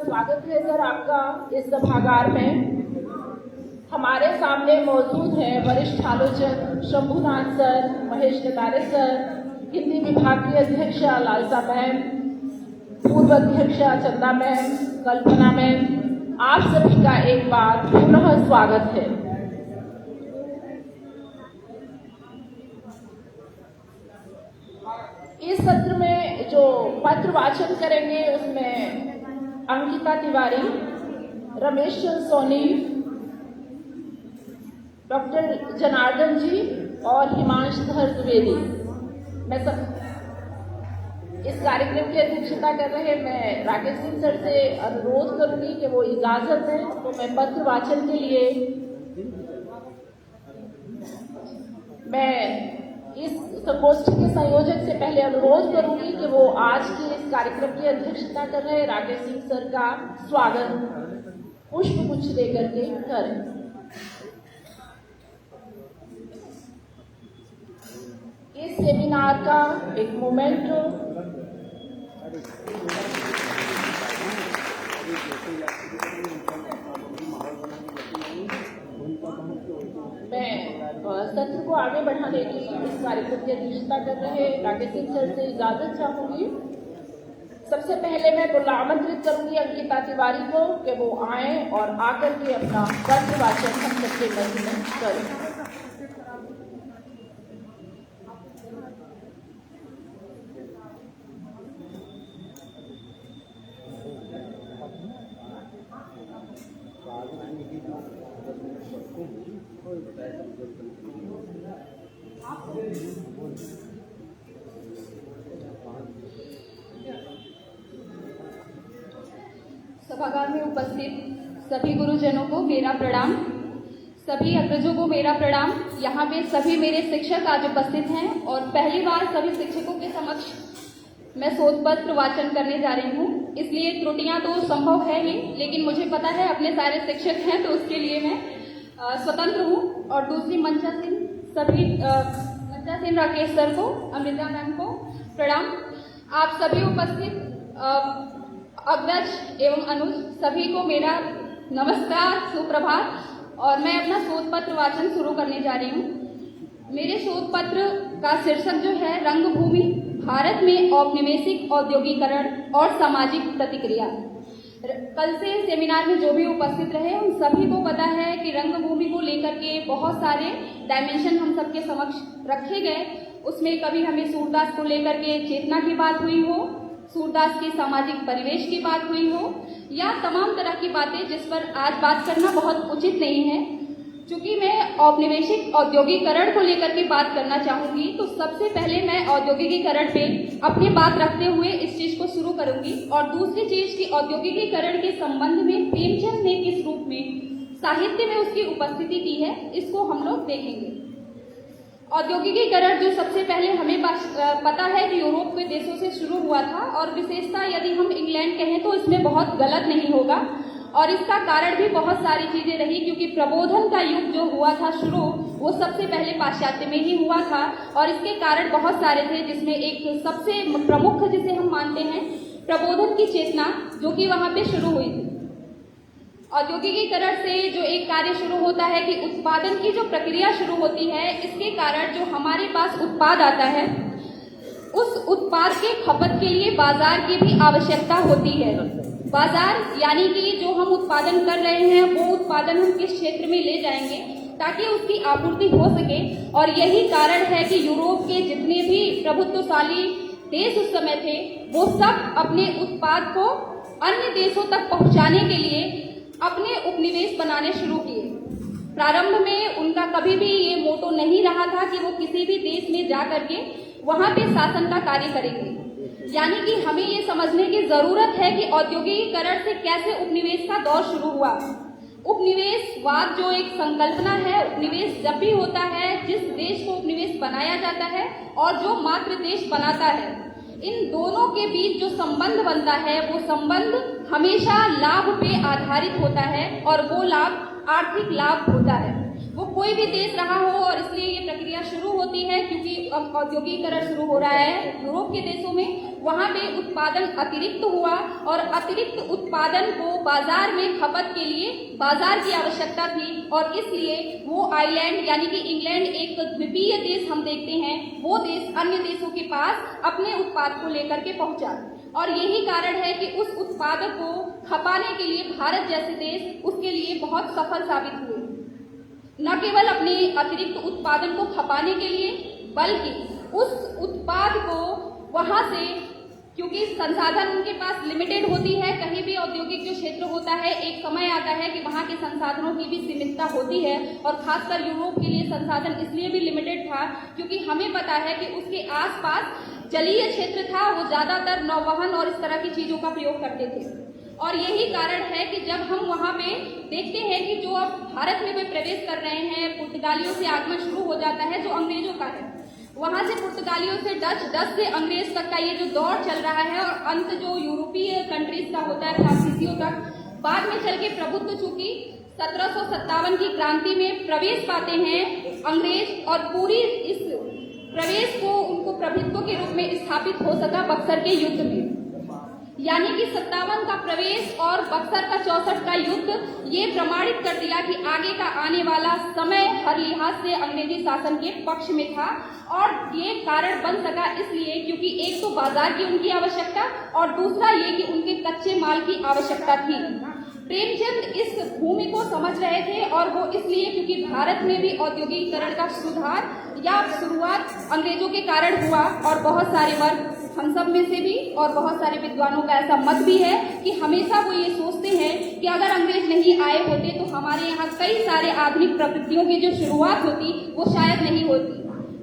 स्वागत है सर आपका इस सभागार में। हमारे सामने मौजूद हैं वरिष्ठ आलोचक शंभुनाथ सर, महेश कतारे सर, हिंदी विभाग की अध्यक्षा लालसा मैम, पूर्व अध्यक्षा चंदा मैम, कल्पना मैम, आप सभी का एक बार पुनः स्वागत है। इस सत्र में जो पत्र वाचन करेंगे उसमें अंकिता तिवारी, रमेश चंद्र सोनी, डॉक्टर जनार्दन जी और हिमांश धर द्विवेदी। मैं सब इस कार्यक्रम की अध्यक्षता कर रहे मैं राकेश सिंह सर से अनुरोध करूंगी कि वो इजाजत दें तो मैं पत्र वाचन के लिए मैं इस संगोष्ठी के संयोजक से पहले अनुरोध करूंगी कि वो आज के इस कार्यक्रम की अध्यक्षता कर रहे राकेश सिंह सर का स्वागत पुष्प गुच्छ देकर के करें। इस सेमिनार का एक मोमेंट मैं सत्र को आगे बढ़ाने की इस कार्यक्रम की अध्यक्षता कर रहे राकेश सिंह सर से इजाजत चाहूंगी। सबसे पहले मैं आमंत्रित करूंगी अंकिता तिवारी को कि वो आए और आकर के अपना पत्र वाचन हम सबके मध्य में करें। सभागार में उपस्थित सभी गुरुजनों को मेरा प्रणाम, सभी अग्रजों को मेरा प्रणाम। यहाँ पे सभी मेरे शिक्षक आज उपस्थित हैं और पहली बार सभी शिक्षकों के समक्ष मैं शोध पत्र वाचन करने जा रही हूँ, इसलिए त्रुटियां तो संभव है ही, लेकिन मुझे पता है अपने सारे शिक्षक हैं तो उसके लिए मैं स्वतंत्र हूँ। और दूसरी मंचा सिंह राकेश सर को, अमृता मैम को प्रणाम। आप सभी उपस्थित अग्रज एवं अनुज सभी को मेरा नमस्कार, सुप्रभात। और मैं अपना शोध पत्र वाचन शुरू करने जा रही हूँ। मेरे शोध पत्र का शीर्षक जो है रंगभूमि, भारत में औपनिवेशिक औद्योगिकरण और सामाजिक प्रतिक्रिया। कल से सेमिनार में जो भी उपस्थित रहे उन सभी को पता है कि रंगभूमि को लेकर के बहुत सारे डायमेंशन हम सबके समक्ष रखे गए। उसमें कभी हमें सूरदास को लेकर के चेतना की बात हुई हो, सूरदास की सामाजिक परिवेश की बात हुई हो, या तमाम तरह की बातें जिस पर आज बात करना बहुत उचित नहीं है। चूंकि मैं औपनिवेशिक औद्योगिकरण को लेकर के बात करना चाहूंगी तो सबसे पहले मैं औद्योगिकीकरण पे अपनी बात रखते हुए इस चीज को शुरू करूंगी। और दूसरी चीज की औद्योगिकीकरण के संबंध में प्रेमचंद ने किस रूप में साहित्य में उसकी उपस्थिति की है, इसको हम लोग देखेंगे। औद्योगिकीकरण जो सबसे पहले हमें पता है कि यूरोप के देशों से शुरू हुआ था, और विशेषता यदि हम इंग्लैंड कहें तो इसमें बहुत गलत नहीं होगा। और इसका कारण भी बहुत सारी चीजें रही, क्योंकि प्रबोधन का युग जो हुआ था शुरू, वो सबसे पहले पाश्चात्य में ही हुआ था। और इसके कारण बहुत सारे थे, जिसमें एक सबसे प्रमुख जिसे हम मानते हैं प्रबोधन की चेतना, जो कि वहां पे शुरू हुई थी। औद्योगिकीकरण से जो एक कार्य शुरू होता है कि उत्पादन की जो प्रक्रिया शुरू होती है, इसके कारण जो हमारे पास उत्पाद आता है, उस उत्पाद के खपत के लिए बाजार की भी आवश्यकता होती है। बाजार यानी कि जो हम उत्पादन कर रहे हैं वो उत्पादन हम किस क्षेत्र में ले जाएंगे ताकि उसकी आपूर्ति हो सके। और यही कारण है कि यूरोप के जितने भी प्रभुत्वशाली देश उस समय थे, वो सब अपने उत्पाद को अन्य देशों तक पहुंचाने के लिए अपने उपनिवेश बनाने शुरू किए। प्रारंभ में उनका कभी भी ये मोटो नहीं रहा था कि वो किसी भी देश में जा करके वहां पे शासन का कार्य करेंगे। यानी कि हमें ये समझने की जरूरत है कि औद्योगिकीकरण से कैसे उपनिवेश का दौर शुरू हुआ। उपनिवेशवाद जो एक संकल्पना है, उपनिवेश जब भी होता है जिस देश को उपनिवेश बनाया जाता है और जो मातृ देश बनाता है, इन दोनों के बीच जो संबंध बनता है वो संबंध हमेशा लाभ पे आधारित होता है और वो लाभ आर्थिक लाभ होता है। वो कोई भी देश रहा हो, और इसलिए ये प्रक्रिया शुरू होती है क्योंकि अब औद्योगिकीकरण शुरू हो रहा है यूरोप के देशों में। वहाँ पे उत्पादन अतिरिक्त हुआ और अतिरिक्त उत्पादन को बाजार में खपत के लिए बाजार की आवश्यकता थी, और इसलिए वो आइलैंड यानी कि इंग्लैंड एक द्वीपीय देश हम देखते हैं, वो देश अन्य देशों के पास अपने उत्पाद को लेकर के पहुंचा। और यही कारण है कि उस उत्पाद को खपाने के लिए भारत जैसे देश उसके लिए बहुत सफल साबित हुए, न केवल अपने अतिरिक्त उत्पादन को खपाने के लिए बल्कि उस उत्पाद को वहां से, क्योंकि संसाधन उनके पास लिमिटेड होती है, कहीं भी औद्योगिक जो क्षेत्र होता है एक समय आता है कि वहाँ के संसाधनों की भी सीमितता होती है, और खासकर यूरोप के लिए संसाधन इसलिए भी लिमिटेड था क्योंकि हमें पता है कि उसके आसपास जलीय क्षेत्र था, वो ज्यादातर नौवहन और इस तरह की चीजों का प्रयोग करते थे। और यही कारण है कि जब हम वहाँ पे देखते हैं कि जो अब भारत में वे प्रवेश कर रहे हैं, पुर्तगालियों से आगमन शुरू हो जाता है जो अंग्रेजों का है, वहां से पुर्तगालियों से डच से अंग्रेज तक का ये जो दौर चल रहा है, और अंत जो यूरोपीय कंट्रीज का होता है फ्रांसीसियों तक, बाद में चल के प्रभुत्व चूंकि 1757 की क्रांति में प्रवेश पाते हैं अंग्रेज, और पूरी इस प्रवेश को उनको प्रभुत्व के रूप में स्थापित हो सका बक्सर के युद्ध में। यानी कि 57 का प्रवेश और बक्सर का 64 का युद्ध ये प्रमाणित कर दिया कि आगे का आने वाला समय हर लिहाज से अंग्रेजी शासन के पक्ष में था, और ये कारण बन सका इसलिए क्योंकि एक तो बाजार की उनकी आवश्यकता और दूसरा ये कि उनके कच्चे माल की आवश्यकता थी। प्रेमचंद इस भूमि को समझ रहे थे, और वो इसलिए क्योंकि भारत में भी औद्योगिकीकरण का सुधार या शुरुआत अंग्रेजों के कारण हुआ, और बहुत सारे वर्ग हम सब में से भी और बहुत सारे विद्वानों का ऐसा मत भी है कि हमेशा वो ये सोचते हैं कि अगर अंग्रेज नहीं आए होते तो हमारे यहाँ कई सारे आधुनिक प्रवृत्तियों की जो शुरुआत होती वो शायद नहीं होती,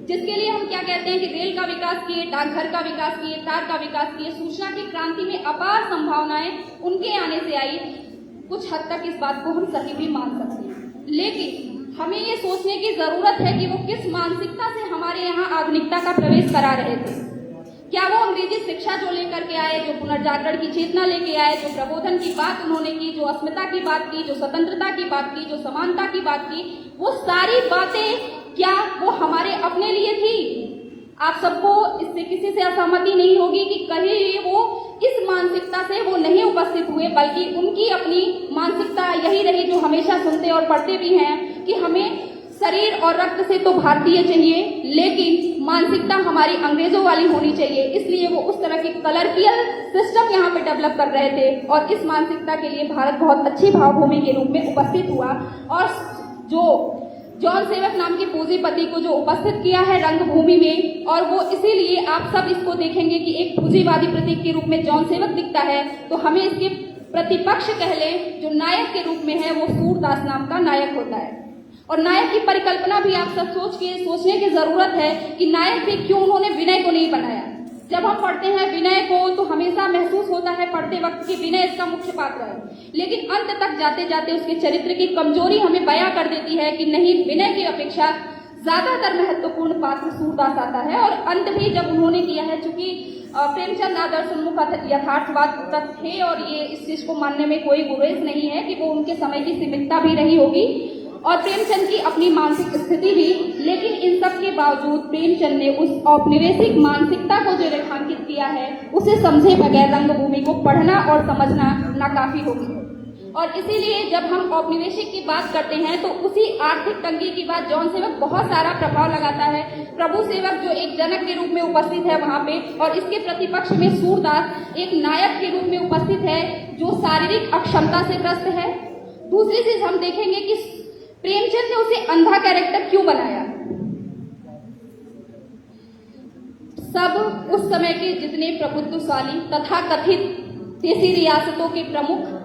जिसके लिए हम क्या कहते हैं कि रेल का विकास किए, डाकघर का विकास किए, तार का विकास किए, सूचना की क्रांति में अपार संभावनाएं उनके आने से आई। कुछ हद तक इस बात को हम सही भी मान सकते हैं, लेकिन हमें ये सोचने की जरूरत है कि वो किस मानसिकता से हमारे यहाँ आधुनिकता का प्रवेश करा रहे थे। क्या वो अंग्रेजी शिक्षा जो लेकर के आए, जो पुनर्जागरण की चेतना लेके आए, जो प्रबोधन की बात उन्होंने की, जो अस्मिता की बात की, जो स्वतंत्रता की बात की, जो समानता की बात की, वो सारी बातें क्या वो हमारे अपने लिए थी? आप सबको इससे किसी से असहमति नहीं होगी कि कहीं वो इस मानसिकता से वो नहीं उपस्थित हुए, बल्कि उनकी अपनी मानसिकता यही रही जो हमेशा सुनते और पढ़ते भी हैं कि हमें शरीर और रक्त से तो भारतीय चाहिए, लेकिन मानसिकता हमारी अंग्रेजों वाली होनी चाहिए। इसलिए वो उस तरह के कलरकियल सिस्टम यहाँ पे डेवलप कर रहे थे, और इस मानसिकता के लिए भारत बहुत अच्छी भावभूमि के रूप में उपस्थित हुआ। और जो जॉन सेवक नाम के पूंजीपति को जो उपस्थित किया है रंगभूमि में, और वो इसीलिए आप सब इसको देखेंगे कि एक पूंजीवादी प्रतीक के रूप में जॉन सेवक दिखता है, तो हमें इसके प्रतिपक्ष कह ले जो नायक के रूप में है वो सूरदास नाम का नायक होता है। और नायक की परिकल्पना भी आप सब सोचने की जरूरत है कि नायक भी क्यों उन्होंने विनय को नहीं बनाया। जब हम पढ़ते हैं विनय को तो हमेशा महसूस होता है पढ़ते वक्त कि विनय इसका मुख्य पात्र है, लेकिन अंत तक जाते जाते उसके चरित्र की कमजोरी हमें बयां कर देती है कि नहीं, विनय की अपेक्षा ज्यादातर महत्वपूर्ण पात्र सूरदास आता है। और अंत भी जब उन्होंने किया है, चूंकि प्रेमचंद आदर्श उन्मुख यथार्थवाद तक थे, और ये इस चीज को मानने में कोई गुरेज नहीं है कि वो उनके समय की सीमितता भी रही होगी और प्रेमचंद की अपनी मानसिक स्थिति भी, लेकिन इन सब के बावजूद प्रेमचंद ने उस औपनिवेशिक मानसिकता को जो रेखांकित किया है उसे समझे बगैर रंगभूमि को पढ़ना और समझना नाकाफी होगी। और इसीलिए जब हम औपनिवेशिक की बात करते हैं तो उसी आर्थिक तंगी की बात जॉन सेवक बहुत सारा प्रभाव लगाता है। प्रभु सेवक जो एक जनक के रूप में उपस्थित है वहां पे, और इसके प्रतिपक्ष में सूरदास एक नायक के रूप में उपस्थित है जो शारीरिक अक्षमता से ग्रस्त है। दूसरी चीज हम देखेंगे कि प्रेमचंद ने उसे अंधा कैरेक्टर क्यों बनाया। सब उस समय के जितने प्रभुत्वशाली तथा कथित देसी रियासतों के प्रमुख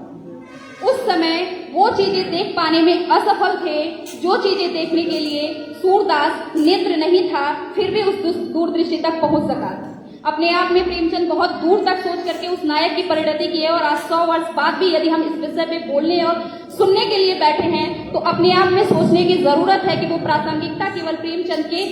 उस समय वो चीजें देख पाने में असफल थे जो चीजें देखने के लिए सूरदास नेत्र नहीं था, फिर भी उस दूरदृष्टि तक पहुंच सका। अपने आप में प्रेमचंद बहुत दूर तक सोच करके उस नायक की परिणति की है, और आज 100 वर्ष बाद भी यदि हम इस विषय पे बोलने और सुनने के लिए बैठे हैं तो अपने आप में सोचने की जरूरत है कि वो प्रासंगिकता केवल प्रेमचंद के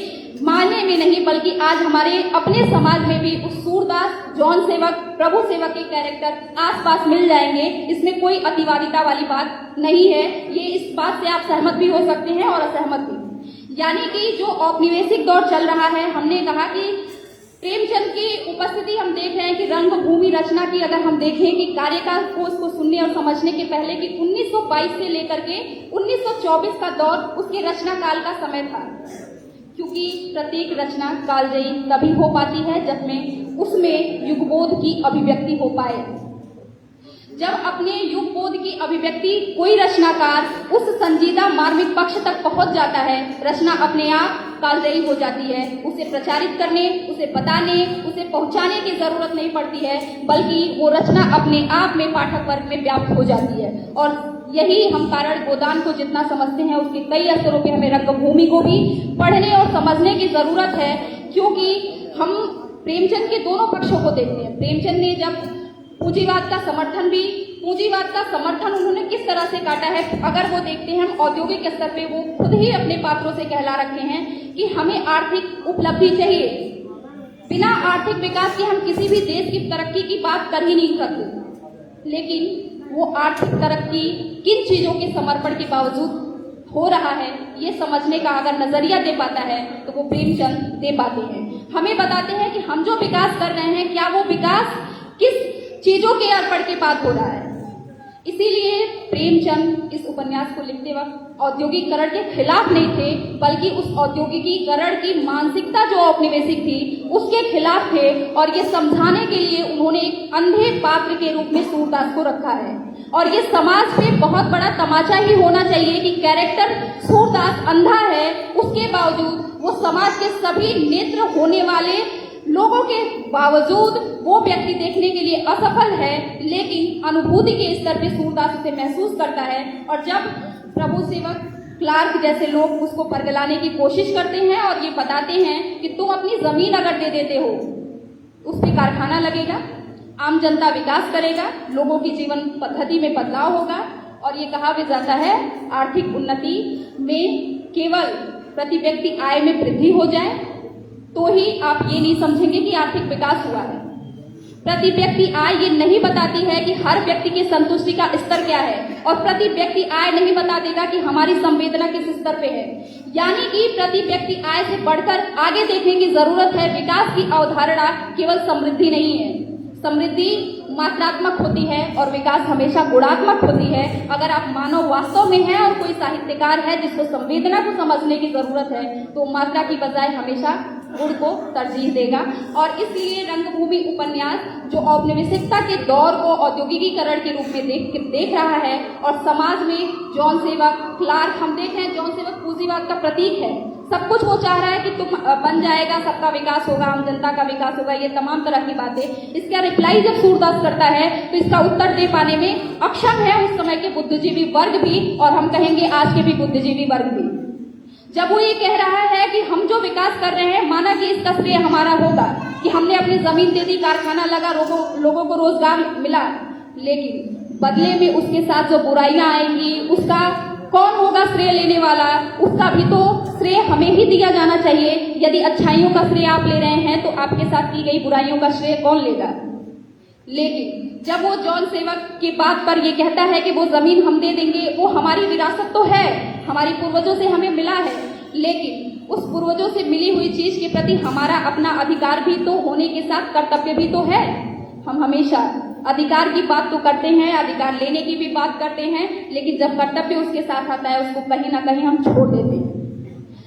मायने में नहीं बल्कि आज हमारे अपने समाज में भी उस सूरदास, जॉन सेवक, प्रभु सेवक के कैरेक्टर आसपास मिल जाएंगे। इसमें कोई अतिवादिता वाली बात नहीं है। ये इस बात से आप सहमत भी हो सकते हैं और असहमत भी। यानी कि जो औपनिवेशिक दौर चल रहा है, हमने कहा कि प्रेमचंद की उपस्थिति हम देख रहे हैं कि रंगभूमि रचना की अगर हम देखें कि कार्यकाल को उसको सुनने और समझने के पहले कि 1922 से लेकर के 1924 का दौर उसके रचना काल का समय था, क्योंकि प्रत्येक रचना कालजयी तभी हो पाती है जब में उसमें युगबोध की अभिव्यक्ति हो पाए। जब अपने युगबोध की अभिव्यक्ति कोई रचनाकार उस संजीदा मार्मिक पक्ष तक पहुंच जाता है, रचना अपने आप कालजयी हो जाती है। उसे प्रचारित करने, उसे बताने, उसे पहुंचाने की जरूरत नहीं पड़ती है, बल्कि वो रचना अपने आप में पाठक वर्ग में व्याप्त हो जाती है। और यही हम कारण गोदान को जितना समझते हैं उसके कई स्तरों पे हमें रंगभूमि को भी पढ़ने और समझने की जरूरत है, क्योंकि हम प्रेमचंद के दोनों पक्षों को देखते हैं। प्रेमचंद ने जब पूंजीवाद का समर्थन उन्होंने किस तरह से काटा है, अगर वो देखते हैं हम औद्योगिक स्तर पे वो खुद ही अपने पात्रों से कहला रखे हैं कि हमें आर्थिक उपलब्धि चाहिए, बिना आर्थिक विकास के हम किसी भी देश की तरक्की की बात कर ही नहीं सकते। लेकिन वो आर्थिक तरक्की किन चीजों के समर्पण के बावजूद हो रहा है, ये समझने का अगर नजरिया दे पाता है तो वो प्रेमचंद दे पाते हैं। हमें बताते हैं कि हम जो विकास कर रहे हैं, क्या वो विकास किस चीजों के अर्पण के बाद हो रहा है। इसीलिए प्रेमचंद इस उपन्यास को लिखते वक्त औद्योगिकीकरण के खिलाफ नहीं थे, बल्कि उस औद्योगिकीकरण की मानसिकता जो औपनिवेशिक थी उसके खिलाफ थे। और ये समझाने के लिए उन्होंने एक अंधे पात्र के रूप में सूरदास को रखा है। और ये समाज पे बहुत बड़ा तमाचा ही होना चाहिए कि कैरेक्टर सूरदास अंधा है, उसके बावजूद वो समाज के सभी नेत्र होने वाले लोगों के बावजूद वो व्यक्ति देखने के लिए असफल है, लेकिन अनुभूति के स्तर पे सूरदास उसे महसूस करता है। और जब प्रभु सेवक, क्लार्क जैसे लोग उसको परगलाने की कोशिश करते हैं और ये बताते हैं कि तुम अपनी जमीन अगर दे देते हो, उस पे कारखाना लगेगा, आम जनता विकास करेगा, लोगों की जीवन पद्धति में बदलाव होगा। और ये कहा भी जाता है आर्थिक उन्नति में केवल प्रति व्यक्ति आय में वृद्धि हो जाए तो ही आप ये नहीं समझेंगे कि आर्थिक विकास हुआ है। प्रति व्यक्ति आय ये नहीं बताती है कि हर व्यक्ति की संतुष्टि का स्तर क्या है, और प्रति व्यक्ति आय नहीं बता देगा कि हमारी संवेदना किस स्तर पे है। यानी कि प्रति व्यक्ति आय से बढ़कर आगे देखने की जरूरत है। विकास की अवधारणा केवल समृद्धि नहीं है, समृद्धि मात्रात्मक होती है और विकास हमेशा गुणात्मक होती है। अगर आप मानव वास्तव में हैं और कोई साहित्यकार है जिसको संवेदना को समझने की जरूरत है, तो मात्रा की बजाय हमेशा गुण को तरजीह देगा। और इसलिए रंगभूमि उपन्यास जो औपनिवेशिकता के दौर को औद्योगिकीकरण के रूप में देख रहा है, और समाज में जॉन सेवक, क्लार्क, हम देखें जॉन सेवक पूंजीवाद का प्रतीक है। सब कुछ वो चाह रहा है कि तुम बन जाएगा, सबका विकास होगा, आम जनता का विकास होगा, ये तमाम तरह की बातें। इसका रिप्लाई जब सूरदास करता है तो इसका उत्तर दे पाने में अक्षम है उस समय के बुद्धिजीवी वर्ग भी, और हम कहेंगे आज के भी बुद्धिजीवी वर्ग भी। जब वो ये कह रहा है कि हम जो विकास कर रहे हैं, माना कि इसका श्रेय हमारा होगा कि हमने अपनी जमीन दे दी, कारखाना लगा, लोगों को रोजगार मिला, लेकिन बदले में उसके साथ जो बुराइयां आएंगी उसका कौन होगा श्रेय लेने वाला? उसका भी तो श्रेय हमें ही दिया जाना चाहिए। यदि अच्छाइयों का श्रेय आप ले रहे हैं तो आपके साथ की गई बुराइयों का श्रेय कौन लेगा? लेकिन जब वो जॉन सेवक की बात पर ये कहता है कि वो जमीन हम दे देंगे, वो हमारी विरासत तो है, हमारी पूर्वजों से हमें मिला है, लेकिन उस पूर्वजों से मिली हुई चीज के प्रति हमारा अपना अधिकार भी तो होने के साथ कर्तव्य भी तो है। हम हमेशा अधिकार की बात तो करते हैं, अधिकार लेने की भी बात करते हैं, लेकिन जब कर्तव्य उसके साथ आता है उसको कहीं ना कहीं हम छोड़ देते हैं।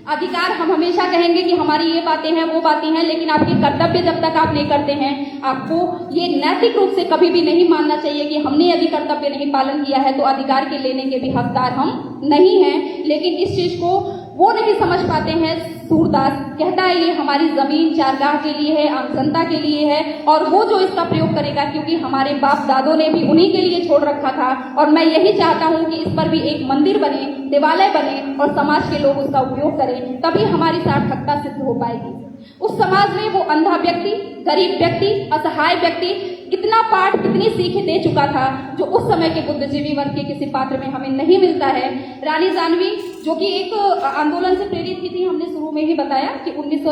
अधिकार हम हमेशा कहेंगे कि हमारी ये बातें हैं, वो बातें हैं, लेकिन आपके कर्तव्य जब तक आप नहीं करते हैं, आपको ये नैतिक रूप से कभी भी नहीं मानना चाहिए कि हमने यदि कर्तव्य नहीं पालन किया है तो अधिकार के लेने के भी हकदार हम नहीं हैं। लेकिन इस चीज को वो नहीं समझ पाते हैं। सूरदास कहता है ये हमारी जमीन चारगाह के लिए है, आम जनता के लिए है, और वो जो इसका प्रयोग करेगा, क्योंकि हमारे बाप दादों ने भी उन्हीं के लिए छोड़ रखा था, और मैं यही चाहता हूँ कि इस पर भी एक मंदिर बने, देवालय बने और समाज के लोग उसका उपयोग करें, तभी हमारी सार्थकता सिद्ध हो पाएगी। उस समाज में वो अंधा व्यक्ति, गरीब व्यक्ति, असहाय व्यक्ति इतना पाठ, इतनी सीखें दे चुका था जो उस समय के बुद्धिजीवी वर्ग के किसी पात्र में हमें नहीं मिलता है। रानी जाह्नवी जो कि एक आंदोलन से प्रेरित की थी, हमने शुरू में ही बताया कि 22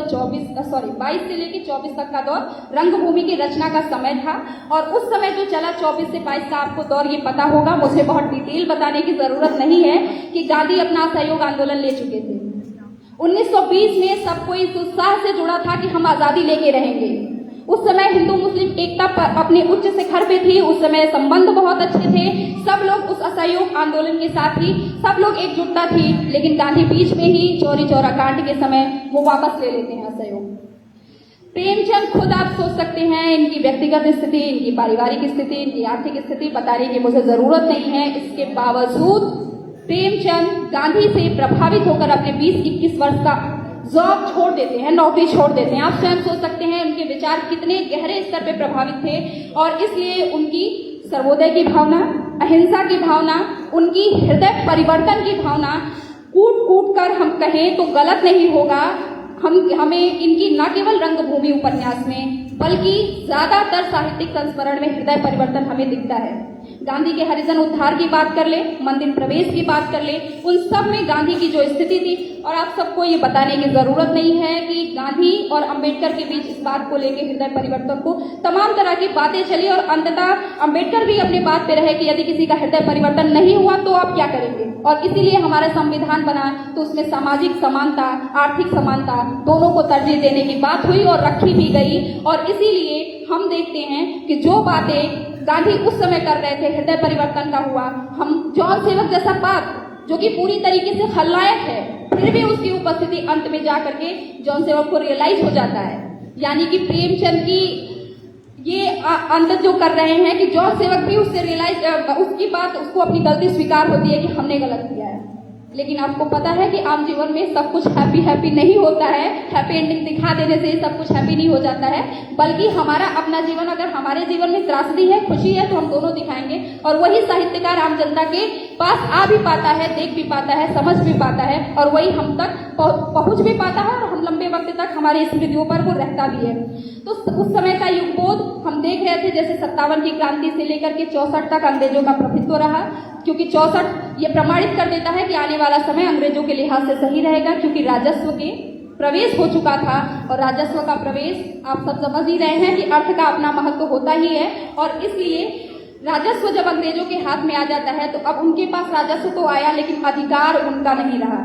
से लेकर 24 तक का दौर रंगभूमि की रचना का समय था। और उस समय जो चला 24 से 22 का आपको दौर ये पता होगा, मुझे बहुत डिटेल बताने की जरूरत नहीं है कि गांधी अपना असहयोग आंदोलन ले चुके थे। 1920 में सब कोई इस उत्साह से जुड़ा था कि हम आजादी लेके रहेंगे। उस समय हिंदू मुस्लिम एकता अपने उच्च शिखर पे थी, उस समय संबंध बहुत अच्छे थे, सब लोग उस असहयोग आंदोलन के साथ ही सब लोग एकजुटता थी। लेकिन गांधी बीच में ही चौरी चौरा कांड के समय वो वापस ले लेते हैं असहयोग। प्रेमचंद खुद आप सोच सकते हैं, इनकी व्यक्तिगत स्थिति, इनकी पारिवारिक स्थिति, इनकी आर्थिक स्थिति बताने की मुझे जरूरत नहीं है। इसके बावजूद प्रेमचंद गांधी से प्रभावित होकर अपने 20-21 वर्ष का जॉब छोड़ देते हैं, नौकरी छोड़ देते हैं। आप स्वयं सोच सकते हैं उनके विचार कितने गहरे स्तर पे प्रभावित थे और इसलिए उनकी सर्वोदय की भावना, अहिंसा की भावना, उनकी हृदय परिवर्तन की भावना कूट कूट कर हम कहें तो गलत नहीं होगा। हमें इनकी न केवल रंगभूमि उपन्यास में बल्कि ज्यादातर साहित्यिक संस्मरण में हृदय परिवर्तन हमें दिखता है। गांधी के हरिजन उद्धार की बात कर ले, मंदिर प्रवेश की बात कर ले, उन सब में गांधी की जो स्थिति थी, और आप सबको ये बताने की जरूरत नहीं है कि गांधी और अंबेडकर के बीच इस बात को लेकर हृदय परिवर्तन को तमाम तरह की बातें चली और अंततः अंबेडकर भी अपने बात पे रहे कि यदि किसी का हृदय परिवर्तन नहीं हुआ तो आप क्या करेंगे। और इसीलिए हमारा संविधान बना तो उसमें सामाजिक समानता, आर्थिक समानता दोनों को तरजीह देने की बात हुई और रखी भी गई। और इसीलिए हम देखते हैं कि जो बातें गांधी उस समय कर रहे थे, हृदय परिवर्तन का हुआ। हम जॉन सेवक जैसा पाप जो कि पूरी तरीके से खलनायक है, फिर भी उसकी उपस्थिति अंत में जा करके जॉन सेवक को रियलाइज हो जाता है। यानी कि प्रेमचंद की ये अंदर जो कर रहे हैं कि जॉन सेवक भी उससे रियलाइज, उसकी बात, उसको अपनी गलती स्वीकार होती है कि हमने गलत किया है। लेकिन आपको पता है कि आम जीवन में सब कुछ हैप्पी नहीं होता है। हैप्पी एंडिंग दिखा देने से सब कुछ हैप्पी नहीं हो जाता है, बल्कि हमारा अपना जीवन, अगर हमारे जीवन में त्रासदी है, खुशी है, तो हम दोनों दिखाएंगे। और वही साहित्यकार आम जनता के पास आ भी पाता है, देख भी पाता है, समझ भी पाता है, और वही हम तक पहुंच भी पाता है और हम लंबे वक्त तक हमारी स्मृतियों पर वो रहता भी है। तो उस समय का युगबोध हम देख रहे थे, जैसे 57 की क्रांति से लेकर के 64 तक अंग्रेजों का प्रभुत्व रहा, क्योंकि 64 ये प्रमाणित कर देता है कि आने वाला समय अंग्रेजों के लिहाज से सही रहेगा, क्योंकि राजस्व के प्रवेश हो चुका था। और राजस्व का प्रवेश आप सब समझ ही रहे हैं कि अर्थ का अपना महत्व होता ही है। और इसलिए राजस्व जब अंग्रेजों के हाथ में आ जाता है तो अब उनके पास राजस्व तो आया, लेकिन अधिकार उनका नहीं रहा।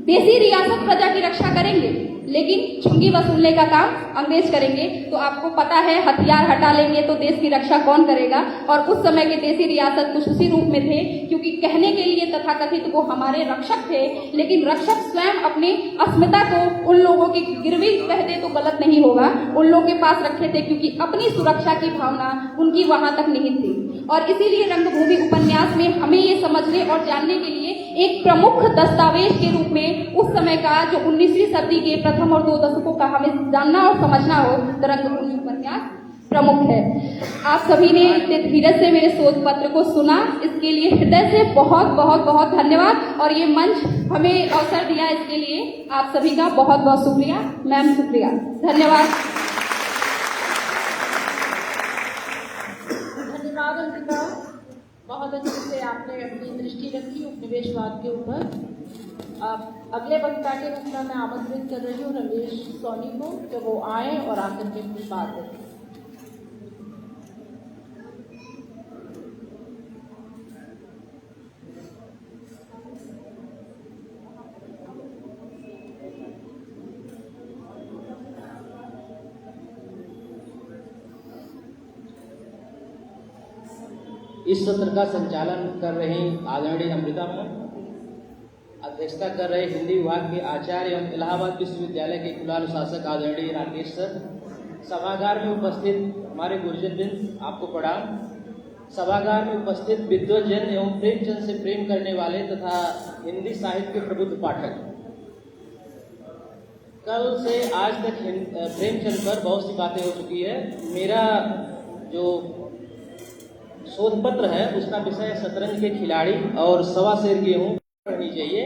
देसी रियासत प्रजा की रक्षा करेंगे, लेकिन चुंगी वसूलने का काम अंग्रेज करेंगे। तो आपको पता है, हथियार हटा लेंगे तो देश की रक्षा कौन करेगा। और उस समय के देसी रियासत कुछ उसी रूप में थे, क्योंकि कहने के लिए तथाकथित वो हमारे रक्षक थे, लेकिन रक्षक स्वयं अपनी अस्मिता को उन लोगों की गिरवी कह दे तो गलत नहीं होगा, उन लोगों के पास रखे थे, क्योंकि अपनी सुरक्षा की भावना उनकी वहां तक निहित थी। और इसीलिए रंगभूमि उपन्यास में हमें ये समझने और जानने के लिए एक प्रमुख दस्तावेज के रूप में उस समय का, जो 19वीं सदी के प्रथम और 2 दशकों का हमें जानना और समझना हो, तो रंगभूमि उपन्यास प्रमुख है। आप सभी ने इतने धीरज से मेरे शोध पत्र को सुना, इसके लिए हृदय से बहुत बहुत बहुत धन्यवाद। और ये मंच हमें अवसर दिया, इसके लिए आप सभी का बहुत बहुत शुक्रिया। मैम शुक्रिया, धन्यवाद। धन्यवाद अंकिता, बहुत अच्छे से आपने अपनी दृष्टि रखी उपनिवेशवाद के ऊपर। अगले वक्ता के रूप में मैं आमंत्रित कर रही हूँ रमेश सोनी को कि वो आए और आकर के अपनी बात रखें। इस सत्र का संचालन कर रही आदरणीय अमृता मैम, अध्यक्षता कर रहे हिंदी विभाग के आचार्य एवं इलाहाबाद विश्वविद्यालय के कुलानुशासक आदरणीय राकेश सर, सभागार में उपस्थित हमारे गुरुजनवृंद, आपको प्रणाम। सभागार में उपस्थित विद्वजन एवं प्रेमचंद से प्रेम करने वाले तथा हिंदी साहित्य के प्रबुद्ध पाठक, कल से आज तक प्रेमचंद पर बहुत सी बातें हो चुकी है। मेरा जो शोध पत्र है उसका विषय शतरंज के खिलाड़ी और सवा शेर गेहूं पढ़नी चाहिए।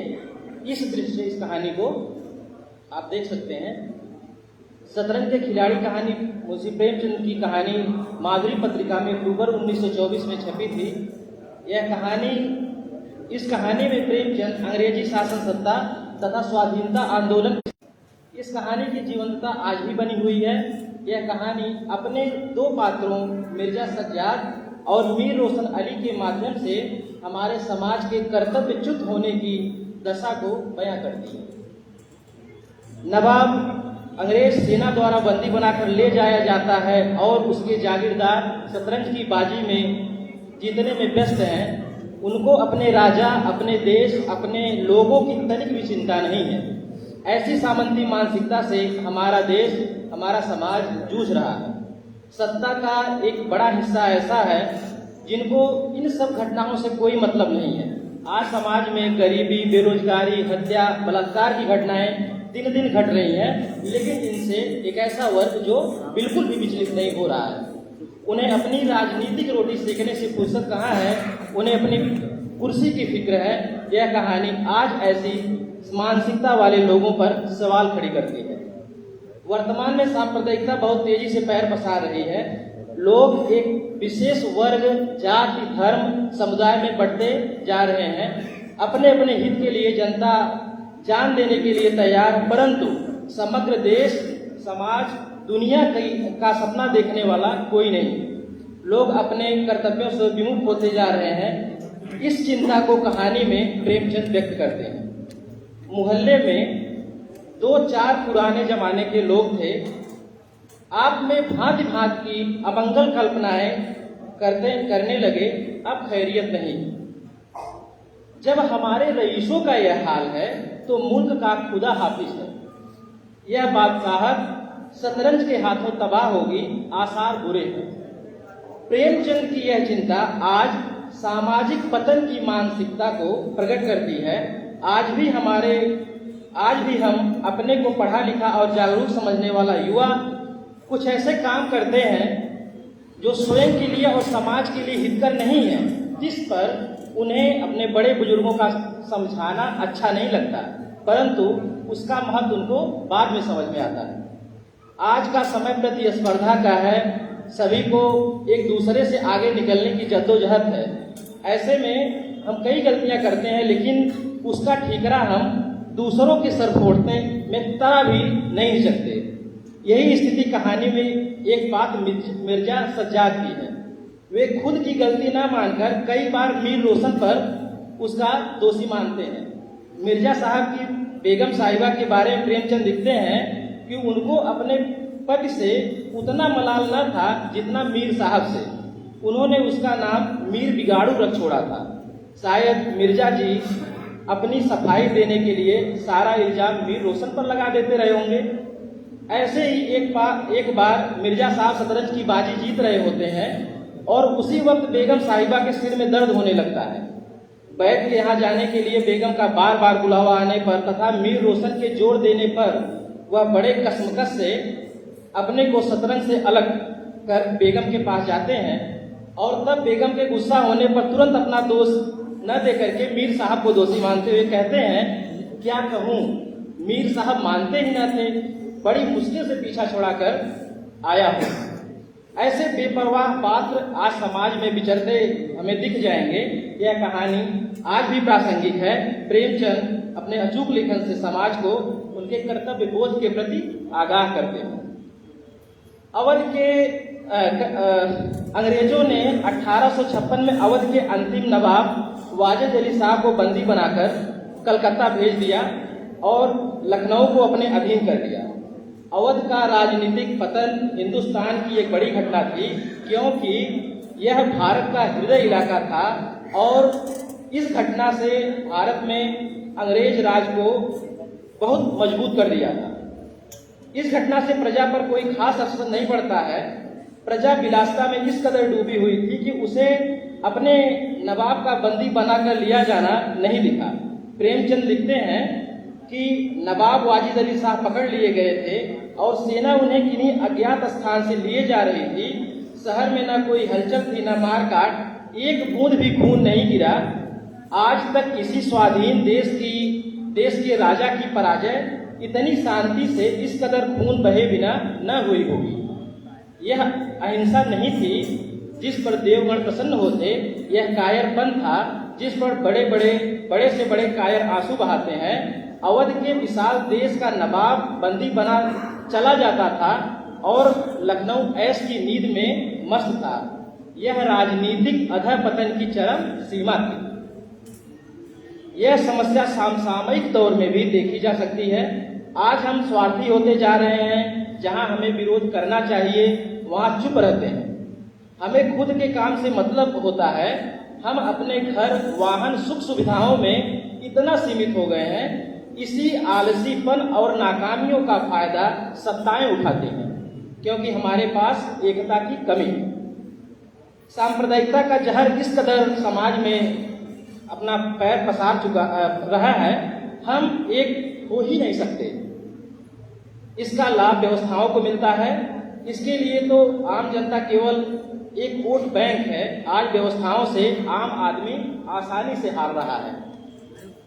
इस दृष्टि से इस कहानी को आप देख सकते हैं। शतरंज के खिलाड़ी कहानी मुंशी प्रेमचंद की कहानी माधुरी पत्रिका में अक्टूबर 1924 में छपी थी। इस कहानी में प्रेमचंद अंग्रेजी शासन सत्ता तथा स्वाधीनता आंदोलन, इस कहानी की जीवंतता आज भी बनी हुई है। यह कहानी अपने दो पात्रों मिर्जा सज्जाद और मीर रोशन अली के माध्यम से हमारे समाज के कर्तव्यच्युत होने की दशा को बयां करती है। नवाब अंग्रेज सेना द्वारा बंदी बनाकर ले जाया जाता है और उसके जागीरदार शतरंज की बाजी में जीतने में व्यस्त हैं। उनको अपने राजा, अपने देश, अपने लोगों की तनिक भी चिंता नहीं है। ऐसी सामंती मानसिकता से हमारा देश, हमारा समाज जूझ रहा है। सत्ता का एक बड़ा हिस्सा ऐसा है जिनको इन सब घटनाओं से कोई मतलब नहीं है। आज समाज में गरीबी, बेरोजगारी, हत्या, बलात्कार की घटनाएं दिन दिन घट रही हैं, लेकिन इनसे एक ऐसा वर्ग जो बिल्कुल भी विचलित नहीं हो रहा है। उन्हें अपनी राजनीतिक रोटी सेकने से फुर्सत कहाँ है, उन्हें अपनी कुर्सी की फिक्र है। यह कहानी आज ऐसी मानसिकता वाले लोगों पर सवाल खड़ी करती है। वर्तमान में सांप्रदायिकता बहुत तेजी से पैर पसार रही है। लोग एक विशेष वर्ग, जाति, धर्म, समुदाय में बढ़ते जा रहे हैं। अपने अपने हित के लिए जनता जान देने के लिए तैयार, परंतु समग्र देश, समाज, दुनिया का सपना देखने वाला कोई नहीं। लोग अपने कर्तव्यों से विमुख होते जा रहे हैं। इस चिंता को कहानी में प्रेमचंद व्यक्त करते हैं। मोहल्ले में 2-4 पुराने जमाने के लोग थे। आप में भांति भांति की अमंगल कल्पनाएं करने लगे। अब खैरियत नहीं। जब हमारे रईसों का यह हाल है तो मुल्क का खुदा हाफिज है। यह बादशाहत शतरंज के हाथों तबाह होगी, आसार बुरे हैं। प्रेमचंद की यह चिंता आज सामाजिक पतन की मानसिकता को प्रकट करती है। आज भी हम अपने को पढ़ा लिखा और जागरूक समझने वाला युवा कुछ ऐसे काम करते हैं जो स्वयं के लिए और समाज के लिए हितकर नहीं है, जिस पर उन्हें अपने बड़े बुजुर्गों का समझाना अच्छा नहीं लगता, परंतु उसका महत्व उनको बाद में समझ में आता है। आज का समय प्रतिस्पर्धा का है। सभी को एक दूसरे से आगे निकलने की जद्दोजहद है। ऐसे में हम कई गलतियां करते हैं, लेकिन उसका ठीकरा हम दूसरों के सर फोड़ने में तरा भी नहीं हिचकते। यही स्थिति कहानी में एक बात मिर्जा सज्जाद की है। वे खुद की गलती ना मानकर कई बार मीर रोशन पर उसका दोषी मानते हैं। मिर्जा साहब की बेगम साहिबा के बारे में प्रेमचंद लिखते हैं कि उनको अपने पति से उतना मलाल न था जितना मीर साहब से। उन्होंने उसका नाम मीर बिगाड़ू रख छोड़ा था। शायद मिर्जा जी अपनी सफाई देने के लिए सारा इल्जाम मीर रोशन पर लगा देते रहे होंगे। ऐसे ही एक बार मिर्जा साहब शतरंज की बाजी जीत रहे होते हैं और उसी वक्त बेगम साहिबा के सिर में दर्द होने लगता है। बैठ के यहाँ जाने के लिए बेगम का बार बार बुलावा आने पर तथा मीर रोशन के जोर देने पर वह बड़े कसमकस से अपने को शतरंज से अलग कर बेगम के पास जाते हैं और तब बेगम के गुस्सा होने पर तुरंत अपना दोष न दे करके मीर साहब को दोषी मानते हुए कहते हैं, क्या कहूँ, मीर साहब मानते ही न थे, बड़ी मुश्किल से पीछा छुड़ाकर आया हूँ। ऐसे बेपरवाह पात्र आज समाज में विचरते हमें दिख जाएंगे। यह कहानी आज भी प्रासंगिक है। प्रेमचंद अपने अचूक लेखन से समाज को उनके कर्तव्य बोध के प्रति आगाह करते हैं। अवध के अंग्रेजों ने 1856 में अवध के अंतिम नवाब वाजिद अली साहब को बंदी बनाकर कलकत्ता भेज दिया और लखनऊ को अपने अधीन कर दिया। अवध का राजनीतिक पतन हिंदुस्तान की एक बड़ी घटना थी, क्योंकि यह भारत का हृदय इलाका था और इस घटना से भारत में अंग्रेज राज को बहुत मजबूत कर दिया था। इस घटना से प्रजा पर कोई खास असर नहीं पड़ता है। प्रजा विलासिता में इस कदर डूबी हुई थी कि उसे अपने नवाब का बंदी बनाकर लिया जाना नहीं दिखा। प्रेमचंद लिखते हैं कि नवाब वाजिद अली साहब पकड़ लिए गए थे और सेना उन्हें किन्हीं अज्ञात स्थान से लिए जा रही थी। शहर में न कोई हलचल थी, न मारकाट, एक बूंद भी खून नहीं गिरा। आज तक किसी स्वाधीन देश के राजा की पराजय इतनी शांति से इस कदर खून बहे बिना न हुई होगी। यह अहिंसा नहीं थी जिस पर देवगण प्रसन्न होते, यह कायरपन था जिस पर बड़े से बड़े कायर आंसू बहाते हैं। अवध के विशाल देश का नवाब बंदी बना चला जाता था और लखनऊ ऐश की नींद में मस्त था। यह राजनीतिक अधःपतन की चरम सीमा थी। यह समस्या समसामयिक दौर में भी देखी जा सकती है। आज हम स्वार्थी होते जा रहे हैं। जहां हमें विरोध करना चाहिए वहां चुप रहते हैं। हमें खुद के काम से मतलब होता है। हम अपने घर, वाहन, सुख सुविधाओं में इतना सीमित हो गए हैं। इसी आलसीपन और नाकामियों का फायदा सत्ताएं उठाते हैं क्योंकि हमारे पास एकता की कमी है। सांप्रदायिकता का जहर इस कदर समाज में अपना पैर पसार चुका रहा है, हम एक हो ही नहीं सकते। इसका लाभ व्यवस्थाओं को मिलता है। इसके लिए तो आम जनता केवल एक वोट बैंक है। आज व्यवस्थाओं से आम आदमी आसानी से हार रहा है।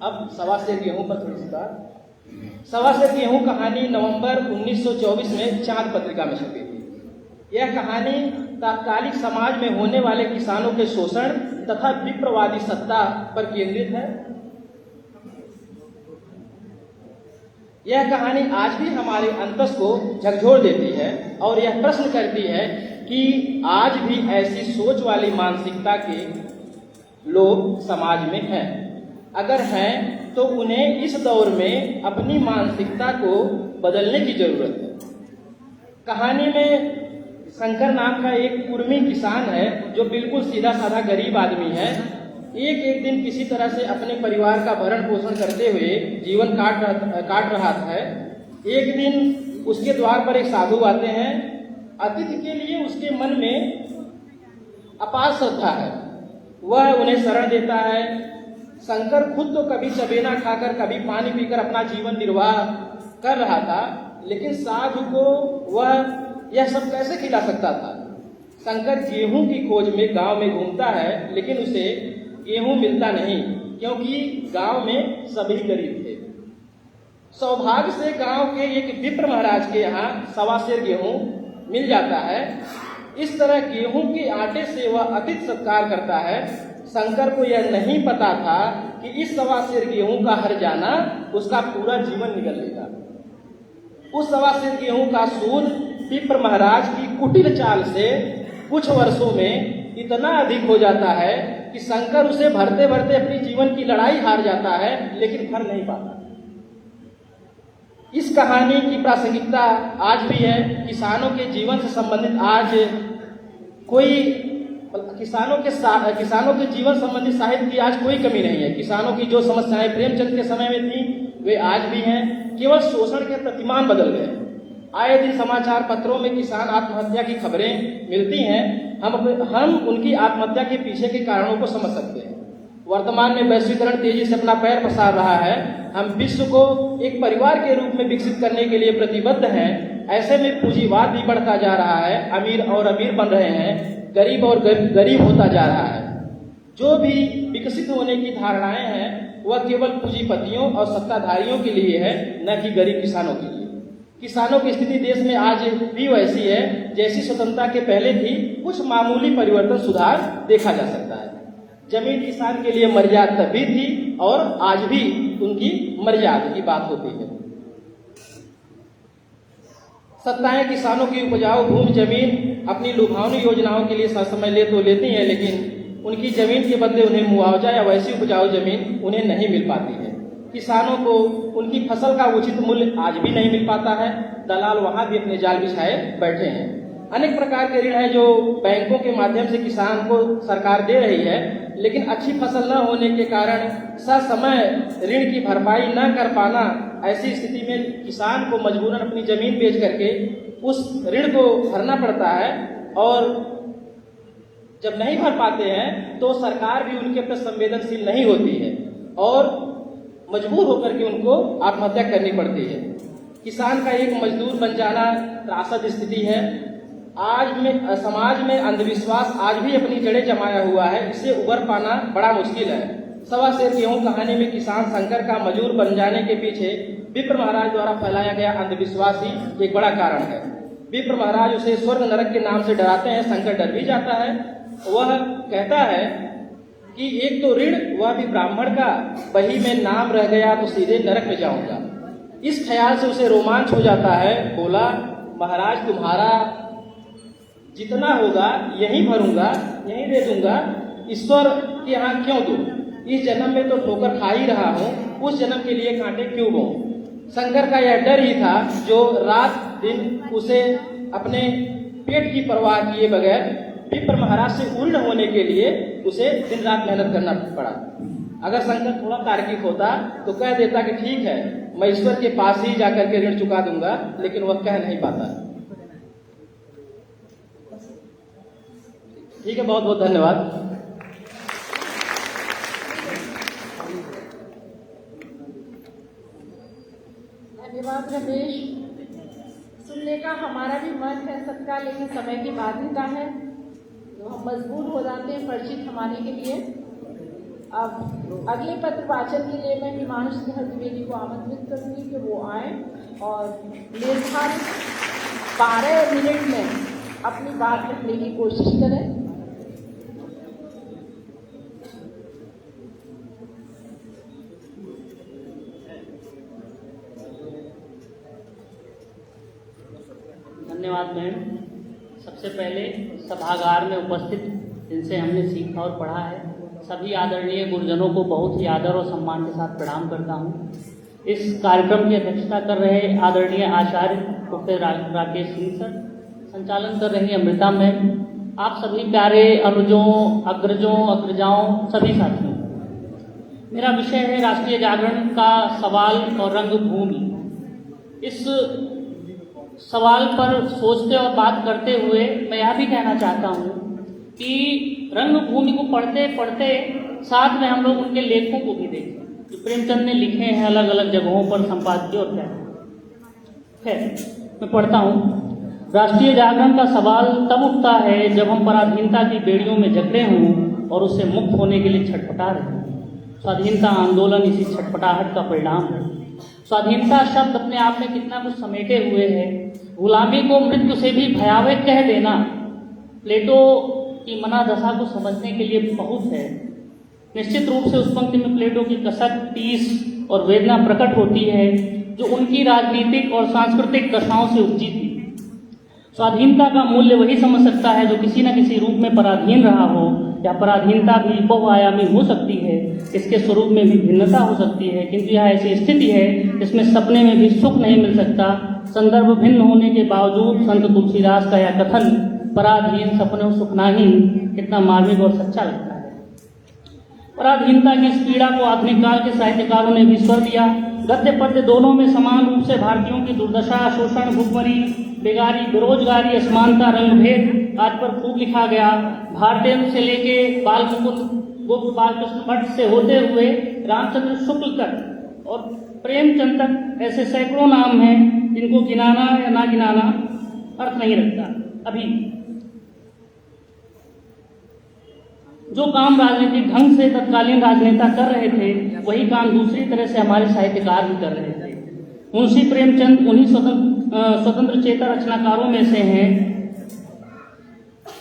अब सवा सेर गेहूं पर थोड़ी सी बात। सवा सेर गेहूं कहानी नवंबर 1924 में चांद पत्रिका में छपी थी। यह कहानी तात्कालिक समाज में होने वाले किसानों के शोषण तथा विप्रवादी सत्ता पर केंद्रित है। यह कहानी आज भी हमारे अंतस को झकझोर देती है और यह प्रश्न करती है कि आज भी ऐसी सोच वाली मानसिकता के लोग समाज में हैं। अगर हैं तो उन्हें इस दौर में अपनी मानसिकता को बदलने की जरूरत है। कहानी में शंकर नाम का एक कुर्मी किसान है जो बिल्कुल सीधा साधा गरीब आदमी है। एक दिन किसी तरह से अपने परिवार का भरण पोषण करते हुए जीवन काट रहा है। एक दिन उसके द्वार पर एक साधु आते हैं। अतिथि के लिए उसके मन में अपार श्रद्धा है। वह उन्हें शरण देता है। शंकर खुद तो कभी चबेना खाकर कभी पानी पीकर अपना जीवन निर्वाह कर रहा था, लेकिन साधु को वह यह सब कैसे खिला सकता था। शंकर गेहूं की खोज में गांव में घूमता है, लेकिन उसे गेहूं मिलता नहीं क्योंकि गांव में सभी गरीब थे। सौभाग्य से गांव के एक विप्र महाराज के यहाँ सवा सेर गेहूं मिल जाता है। इस तरह गेहूं के आटे से वह अतिथि सत्कार करता है। शंकर को यह नहीं पता था कि इस सवा सेर गेहूं का हर जाना उसका पूरा जीवन निगल लेगा। उस सवा सेर गेहूं का सूद विप्र महाराज की कुटिल चाल से कुछ वर्षों में इतना अधिक हो जाता है कि शंकर उसे भरते भरते अपनी जीवन की लड़ाई हार जाता है, लेकिन भर नहीं पाता। इस कहानी की प्रासंगिकता आज भी है। किसानों के जीवन से संबंधित आज कोई किसानों के जीवन संबंधी साहित्य की आज कोई कमी नहीं है। किसानों की जो समस्याएं प्रेमचंद के समय में थी वे आज भी हैं। केवल शोषण के प्रतिमान बदल गए। आए दिन समाचार पत्रों में किसान आत्महत्या की खबरें मिलती हैं। हम उनकी आत्महत्या के पीछे के कारणों को समझ सकते हैं। वर्तमान में वैश्वीकरण तेजी से अपना पैर पसार रहा है। हम विश्व को एक परिवार के रूप में विकसित करने के लिए प्रतिबद्ध हैं। ऐसे में पूंजीवाद भी बढ़ता जा रहा है। अमीर और अमीर बन रहे हैं, गरीब और गरीब होता जा रहा है। जो भी विकसित होने की धारणाएं हैं वह केवल पूंजीपतियों और सत्ताधारियों के लिए है, न कि गरीब किसानों के लिए। किसानों की स्थिति देश में आज भी वैसी है जैसी स्वतंत्रता के पहले थी। कुछ मामूली परिवर्तन सुधार देखा जा सकता है। जमीन किसान के लिए मर्याद तभी थी और आज भी उनकी मर्यादा की बात होती है। सत्ताएं किसानों की उपजाऊ भूमि जमीन अपनी लुभावनी योजनाओं के लिए समय तो लेती हैं, लेकिन उनकी जमीन के बदले उन्हें मुआवजा या वैसी उपजाऊ जमीन उन्हें नहीं मिल पाती है। किसानों को उनकी फसल का उचित मूल्य आज भी नहीं मिल पाता है। दलाल वहां भी अपने जाल बिछाए बैठे हैं। अनेक प्रकार के ऋण है जो बैंकों के माध्यम से किसान को सरकार दे रही है, लेकिन अच्छी फसल न होने के कारण ससमय ऋण की भरपाई न कर पाना, ऐसी स्थिति में किसान को मजबूरन अपनी जमीन बेच करके उस ऋण को भरना पड़ता है। और जब नहीं भर पाते हैं तो सरकार भी उनके प्रति संवेदनशील नहीं होती है और मजबूर होकर के उनको आत्महत्या करनी पड़ती है। किसान का एक मजदूर बन जाना त्रासद स्थिति है। आज में समाज में अंधविश्वास आज भी अपनी जड़ें जमाया हुआ है। इससे उबर पाना बड़ा मुश्किल है। सवा सेर गेहूं कहानी में किसान शंकर का मजदूर बन जाने के पीछे विप्र महाराज द्वारा फैलाया गया अंधविश्वास ही एक बड़ा कारण है। विप्र महाराज उसे स्वर्ग नरक के नाम से डराते हैं। शंकर डर भी जाता है। वह कहता है कि एक तो ऋण, वह भी ब्राह्मण का, वही में नाम रह गया तो सीधे नरक में जाऊंगा। इस ख्याल से उसे रोमांच हो जाता है। बोला, महाराज तुम्हारा जितना होगा यहीं भरूंगा, यहीं दे दूंगा, ईश्वर के यहाँ क्यों दूं? इस जन्म में तो ठोकर खा ही रहा हूं, उस जन्म के लिए कांटे क्यों बोऊं? शंकर का यह डर ही था जो रात दिन उसे अपने पेट की परवाह किए बगैर विप्र महाराज से उल्ट होने के लिए उसे दिन रात मेहनत करना पड़ा। अगर शंकर थोड़ा तार्किक होता तो कह देता कि ठीक है, मैं ईश्वर के पास ही जाकर के ऋण चुका दूंगा, लेकिन वह कह नहीं पाता। ठीक है, बहुत बहुत धन्यवाद। धन्यवाद रमेश। सुनने का हमारा भी मन है सबका, लेकिन समय की बाध्यता है तो हम मजबूर हो जाते हैं परिचित हमारे के लिए। अब अगले पत्र वाचन के लिए मैं हिमांशु द्विवेदी को आमंत्रित करूंगी कि वो आए और निर्धारित 12 मिनट में अपनी बात रखने की कोशिश करें। धन्यवाद मैम। सबसे पहले सभागार में उपस्थित जिनसे हमने सीखा और पढ़ा है, सभी आदरणीय गुरुजनों को बहुत ही आदर और सम्मान के साथ प्रणाम करता हूँ। इस कार्यक्रम की अध्यक्षता कर रहे आदरणीय आचार्य प्रोफेसर राकेश सिंह सर, संचालन कर रही अमृता मैम, आप सभी प्यारे अनुजों, अग्रजों, अग्रजाओं, सभी साथियों। मेरा विषय है राष्ट्रीय जागरण का सवाल और रंगभूमि। इस सवाल पर सोचते और बात करते हुए मैं यह भी कहना चाहता हूँ कि रंगभूमि को पढ़ते पढ़ते साथ में हम लोग उनके लेखों को भी देखें जो प्रेमचंद ने लिखे हैं अलग अलग जगहों पर संपादकीय और क्या है। मैं पढ़ता हूँ, राष्ट्रीय जागरण का सवाल तब उठता है जब हम पराधीनता की बेड़ियों में जकड़े हों और उससे मुक्त होने के लिए छटपटा रहे हैं। स्वाधीनता आंदोलन इसी छटपटाहट का परिणाम है। स्वाधीनता शब्द अपने आप में कितना कुछ समेटे हुए है। गुलामी को मृत्यु से भी भयावह कह देना प्लेटो की मनादशा को समझने के लिए बहुत है। निश्चित रूप से उस पंक्ति में प्लेटो की कसक, टीस और वेदना प्रकट होती है जो उनकी राजनीतिक और सांस्कृतिक दशाओं से उपजी थी। स्वाधीनता का मूल्य वही समझ सकता है जो किसी न किसी रूप में पराधीन रहा हो, या पराधीनता भी बहुआयामी हो सकती है, इसके स्वरूप में भी भिन्नता हो सकती है, किंतु यह ऐसी स्थिति है जिसमें सपने में भी सुख नहीं मिल सकता। संदर्भ भिन्न होने के बावजूद संत तुलसीदास का यह कथन पराधीन सपनों सुख नाही कितना मार्मिक और सच्चा लगता है। पराधीनता की इस पीड़ा को आधुनिक काल के साहित्यकारों ने भी स्वर दिया। गद्य पद्य दोनों में समान रूप से भारतीयों की दुर्दशा, शोषण, भुखमरी, बेगारी, बेरोजगारी, असमानता, रंगभेद आदि पर खूब लिखा गया। भारतेंदु से लेके बाल मुकुंद गोप बालकृष्ण भट्ट से होते हुए रामचंद्र शुक्ल तक और प्रेमचंद तक ऐसे सैकड़ों नाम हैं जिनको गिनाना या ना गिनाना अर्थ नहीं रखता। अभी जो काम राजनीतिक ढंग से तत्कालीन राजनेता कर रहे थे, वही काम दूसरी तरह से हमारे साहित्यकार भी कर रहे थे। मुंशी प्रेमचंद उन्हीं स्वतंत्र चेता रचनाकारों में से हैं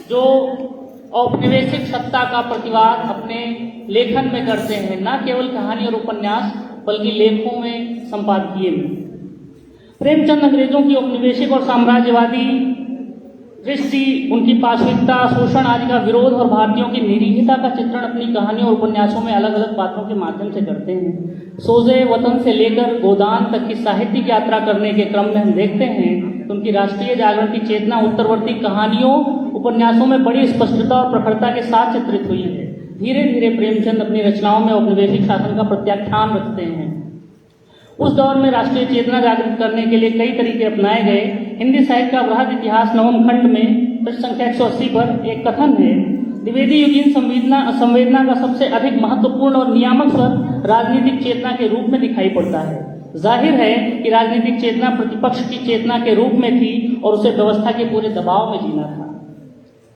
जो औपनिवेशिक सत्ता का प्रतिवाद अपने लेखन में करते हैं, न केवल कहानी और उपन्यास बल्कि लेखों में, संपादकीय में। प्रेमचंद अंग्रेजों की औपनिवेशिक और साम्राज्यवादी दृष्टि, उनकी पाशविकता, शोषण आदि का विरोध और भारतीयों की निरीहता का चित्रण अपनी कहानियों और उपन्यासों में अलग अलग पात्रों के माध्यम से करते हैं। सोजे वतन से लेकर गोदान तक की साहित्यिक यात्रा करने के क्रम में हम देखते हैं कि उनकी राष्ट्रीय जागरण की चेतना उत्तरवर्ती कहानियों, उपन्यासों में बड़ी स्पष्टता और प्रखरता के साथ चित्रित हुई है। धीरे धीरे प्रेमचंद अपनी रचनाओं में औपनिवेशिक शासन का प्रत्याख्यान रखते हैं। उस दौर में राष्ट्रीय चेतना जागृत करने के लिए कई तरीके अपनाए गए। हिंदी साहित्य का बृहद इतिहास नवम खंड में पृष्ठ संख्या 180 पर एक कथन है, द्विवेदी युगीन संवेदना का सबसे अधिक महत्वपूर्ण और नियामक स्वर राजनीतिक चेतना के रूप में दिखाई पड़ता है। जाहिर है कि राजनीतिक चेतना प्रतिपक्ष की चेतना के रूप में थी और उसे व्यवस्था के पूरे दबाव में जीना था।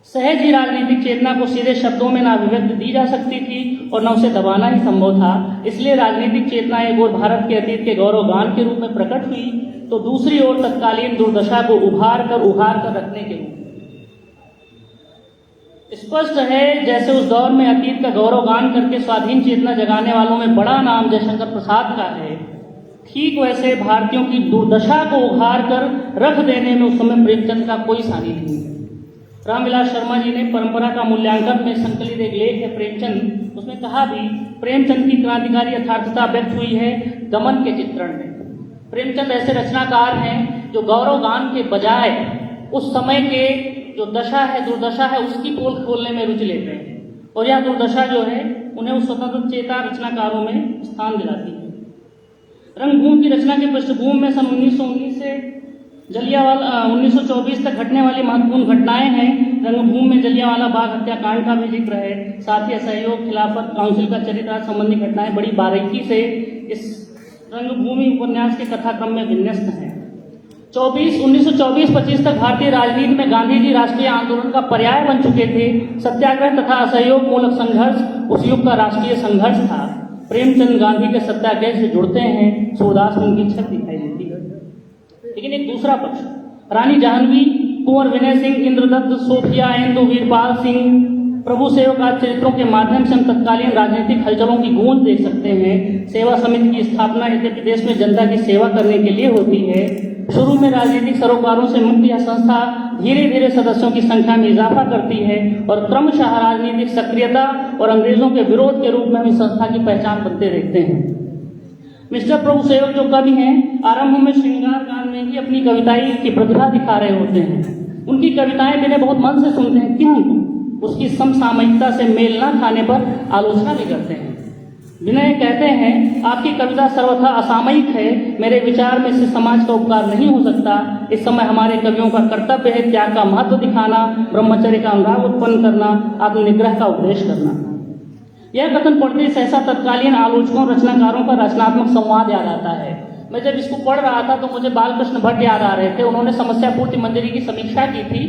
सहज ही राजनीतिक चेतना को सीधे शब्दों में ना अभिव्यक्ति दी जा सकती थी और न उसे दबाना ही संभव था। इसलिए राजनीतिक चेतना एक ओर भारत के अतीत के गौरवगान के रूप में प्रकट हुई, तो दूसरी ओर तत्कालीन दुर्दशा को उभार कर रखने के रूप में। स्पष्ट है जैसे उस दौर में अतीत का गौरवगान करके स्वाधीन चेतना जगाने वालों में बड़ा नाम जयशंकर प्रसाद का है, ठीक वैसे भारतीयों की दुर्दशा को उभार कर रख देने में उस समय प्रेमचंद का कोई सानी नहीं। रामविलास शर्मा जी ने परंपरा का मूल्यांकन में संकलित एक लेख है प्रेमचंद, उसमें कहा भी प्रेमचंद की क्रांतिकारी यथार्थता व्यक्त हुई है दमन के चित्रण में। प्रेमचंद ऐसे रचनाकार हैं जो गौरवगान के बजाय उस समय के जो दशा है दुर्दशा है उसकी पोल खोलने में रुचि लेते हैं, और यह दुर्दशा जो है उन्हें उस स्वतंत्र चेता रचनाकारों में स्थान दिलाती है। रंगभूमि की रचना के पृष्ठभूमि में सन 1919 से 1924 तक घटने वाली महत्वपूर्ण घटनाएं हैं। रंगभूमि में जलियांवाला बाग हत्याकांड का भी जिक्र है, साथ ही असहयोग खिलाफत काउंसिल का चरितार्थ संबंधी घटनाएं बड़ी बारीकी से इस रंगभूमि उपन्यास के कथाक्रम में विन्यस्त हैं। 1924-25 तक भारतीय राजनीति में गांधी जी राष्ट्रीय आंदोलन का पर्याय बन चुके थे। सत्याग्रह तथा असहयोग मूलक संघर्ष उस युग का राष्ट्रीय संघर्ष था। प्रेमचंद गांधी के सत्याग्रह से जुड़ते हैं, सूरदास में उनकी छत दिखाई देती है। लेकिन एक दूसरा पक्ष, रानी जाह्नवी, कुंवर विनय सिंह, इंद्रदत्त, सोफिया, इंदु, वीरपाल सिंह, प्रभु सेवक आदि चरित्रों के माध्यम से हम तत्कालीन राजनीतिक हलचलों की गूंज देख सकते हैं। सेवा समिति की स्थापना यद्यपि देश में जनता की सेवा करने के लिए होती है, शुरू में राजनीतिक सरोकारों से मुक्त यह संस्था धीरे धीरे सदस्यों की संख्या में इजाफा करती है और क्रमशः राजनीतिक सक्रियता और अंग्रेजों के विरोध के रूप में हम इस संस्था की पहचान बनते देखते हैं। मिस्टर प्रभु सेवक जो कवि हैं, आरंभ में श्रृंगार कांड में ही अपनी कविताई की प्रतिभा दिखा रहे होते हैं। उनकी कविताएं मैंने बहुत मन से सुनते हैं, किंतु उसकी समसामयिकता से मेल न खाने पर आलोचना भी करते हैं। विनय कहते हैं, आपकी कविता सर्वथा असामयिक है, मेरे विचार में इससे समाज का उपकार नहीं हो सकता। इस समय हमारे कवियों का कर्तव्य है त्याग का महत्व दिखाना, ब्रह्मचर्य का अनुराग उत्पन्न करना, आत्मनिग्रह का उपदेश करना। यह कथन पढ़ते सहसा तत्कालीन आलोचकों रचनाकारों का रचनात्मक संवाद याद आता है। मैं जब इसको पढ़ रहा था तो मुझे बालकृष्ण भट्ट याद आ रहे थे। उन्होंने समस्या पूर्ति मंजरी की समीक्षा की थी।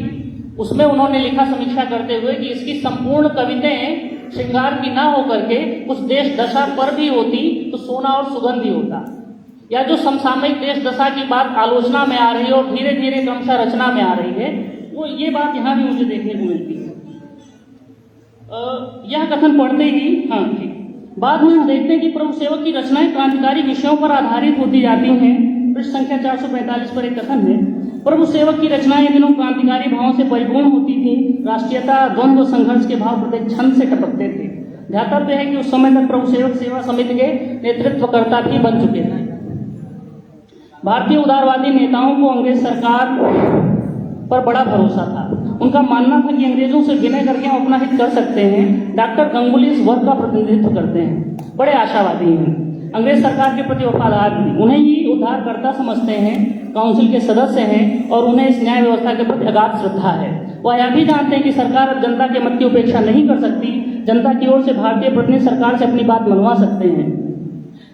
उसमें उन्होंने लिखा समीक्षा करते हुए कि इसकी संपूर्ण कविताएं श्रृंगार की ना होकर के उस देश दशा पर भी होती तो सोना और सुगंध ही होता। या जो समसामयिक देश दशा की बात आलोचना में आ रही है और धीरे धीरे क्रमशः रचना में आ रही है, वो ये बात यहाँ भी मुझे देखने को मिलती है। यह कथन पढ़ते ही ठीक बाद में हम देखते हैं कि प्रभु सेवक की रचनाएं क्रांतिकारी विषयों पर आधारित होती जाती हैं। पृष्ठ संख्या 445 पर एक कथन है, प्रभु सेवक की रचनाएं इन दिनों क्रांतिकारी भावों से परिपूर्ण होती थी। राष्ट्रीयता, द्वंद्व, संघर्ष के भाव प्रत्येक छंद से टपकते थे। ध्यातव्य है कि उस समय तक प्रभु सेवक सेवा समिति के नेतृत्वकर्ता भी बन चुके थे। भारतीय उदारवादी नेताओं को अंग्रेज सरकार पर बड़ा भरोसा था। उनका मानना था कि अंग्रेजों से विनय करके हम अपना हित कर सकते हैं। डॉक्टर गंगुली इस वर्ग का प्रतिनिधित्व करते हैं, बड़े आशावादी हैं, अंग्रेज सरकार के प्रति वफादार भी, उन्हें ही उद्धारकर्ता समझते हैं, काउंसिल के सदस्य हैं और उन्हें इस न्याय व्यवस्था के प्रति अगाध श्रद्धा है। वह यह भी जानते हैं कि सरकार अब जनता के मत की उपेक्षा नहीं कर सकती। जनता की ओर से भारतीय प्रतिनिधि सरकार से अपनी बात मनवा सकते हैं।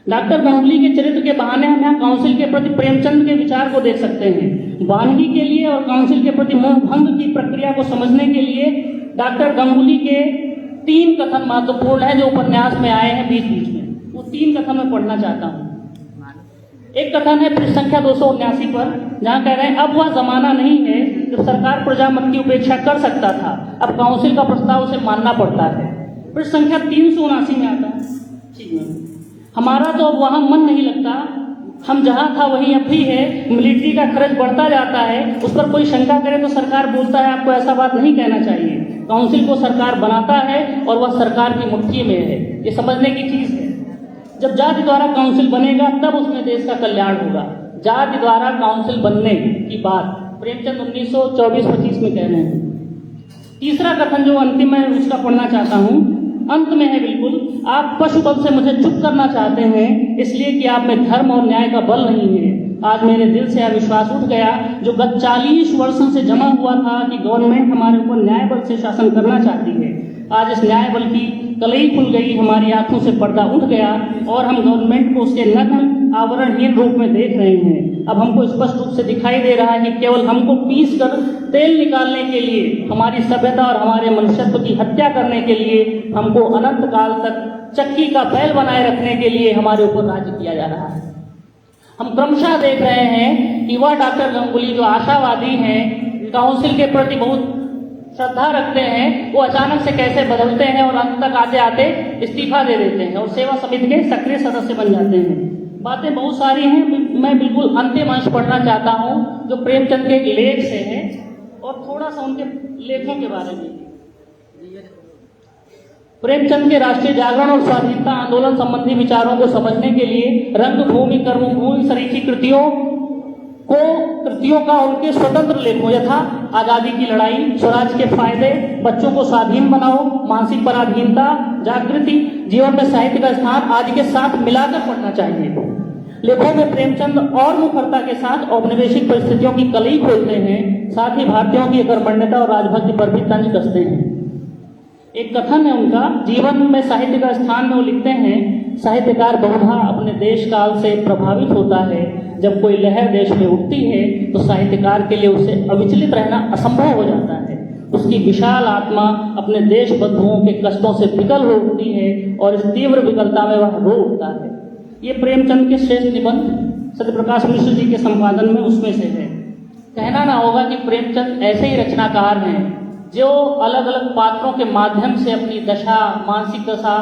डॉक्टर गंगुली के चरित्र के बहाने हम यहाँ काउंसिल के प्रति प्रेमचंद के विचार को देख सकते हैं। वानगी के लिए और काउंसिल के प्रति मोह भंग की प्रक्रिया को समझने के लिए डॉक्टर गंगुली के 3 कथन महत्वपूर्ण है जो उपन्यास में आए हैं बीच बीच में। वो 3 कथन मैं पढ़ना चाहता हूँ। एक कथन है पृष्ठ संख्या 279 पर, जहाँ कह रहे हैं, अब वह जमाना नहीं है जब सरकार प्रजा मत की उपेक्षा कर सकता था, अब काउंसिल का प्रस्ताव उसे मानना पड़ता है। पृष्ठ संख्या 379 में आता है, ठीक है, हमारा तो अब वहाँ मन नहीं लगता, हम जहाँ था वहीं अब भी है। मिलिट्री का खर्च बढ़ता जाता है, उस पर कोई शंका करे तो सरकार बोलता है आपको ऐसा बात नहीं कहना चाहिए। काउंसिल को सरकार बनाता है और वह सरकार की मुट्ठी में है, ये समझने की चीज़ है। जब जाति द्वारा काउंसिल बनेगा तब उसमें देश का कल्याण होगा। जाति द्वारा काउंसिल बनने की बात प्रेमचंद 1924-25 में कह रहे हैं। तीसरा कथन जो अंतिम है उसका पढ़ना चाहता हूँ, अंत में है बिल्कुल, आप पशु बल से मुझे चुप करना चाहते हैं इसलिए कि आप में धर्म और न्याय का बल नहीं है। आज मेरे दिल से यह विश्वास उठ गया जो गत 40 वर्षों से जमा हुआ था कि गवर्नमेंट हमारे ऊपर न्याय बल से शासन करना चाहती है। आज इस न्याय बल की कलई खुल गई, हमारी आंखों से पर्दा उठ गया और हम गवर्नमेंट को उसके नग्न आवरणहीन रूप में देख रहे हैं। अब हमको स्पष्ट रूप से दिखाई दे रहा है कि केवल हमको पीस कर तेल निकालने के लिए, हमारी सभ्यता और हमारे मनुष्यत्व की हत्या करने के लिए, हमको अनंत काल तक चक्की का बैल बनाए रखने के लिए हमारे ऊपर राज्य किया जा रहा है। हम क्रमशः देख रहे हैं कि वह डॉक्टर गांगुली जो आशावादी हैं, काउंसिल के प्रति बहुत श्रद्धा रखते हैं, वो अचानक से कैसे बदलते हैं और अंत तक आते आते इस्तीफा दे देते हैं और सेवा समिति के सक्रिय सदस्य बन जाते हैं। बातें बहुत सारी हैं, मैं बिल्कुल अंतिम अंश पढ़ना चाहता हूँ जो प्रेमचंद के एक लेख से है और थोड़ा सा उनके लेखों के बारे में। प्रेमचंद के राष्ट्रीय जागरण और स्वाधीनता आंदोलन संबंधी विचारों को समझने के लिए रंगभूमि, कर्मभूमि सरीखी कृतियों का उनके स्वतंत्र लेखों यथा आजादी की लड़ाई, स्वराज के फायदे, बच्चों को स्वाधीन बनाओ, मानसिक पराधीनता, जागृति, जीवन में साहित्य का स्थान आदि के साथ मिलाकर पढ़ना चाहिए। लेखों में प्रेमचंद और मुखरता के साथ औपनिवेशिक परिस्थितियों की कलई खोलते हैं, साथ ही भारतीयों की कर्मण्यता और राजभक्ति पर भी तंज कसते हैं। एक कथन है उनका, जीवन में साहित्य का स्थान में वो लिखते हैं, साहित्यकार बहुधा अपने देश काल से प्रभावित होता है। जब कोई लहर देश में उठती है तो साहित्यकार के लिए उसे अविचलित रहना असंभव हो जाता है। उसकी विशाल आत्मा अपने देश बंधुओं के कष्टों से विकल हो उठती है और इस तीव्र विकलता में वह रो उठता है। ये प्रेमचंद के श्रेष्ठ निबंध सत्यप्रकाश मिश्र जी के संपादन में उसमें से है। कहना ना होगा कि प्रेमचंद ऐसे ही रचनाकार हैं जो अलग अलग पात्रों के माध्यम से अपनी दशा, मानसिक दशा,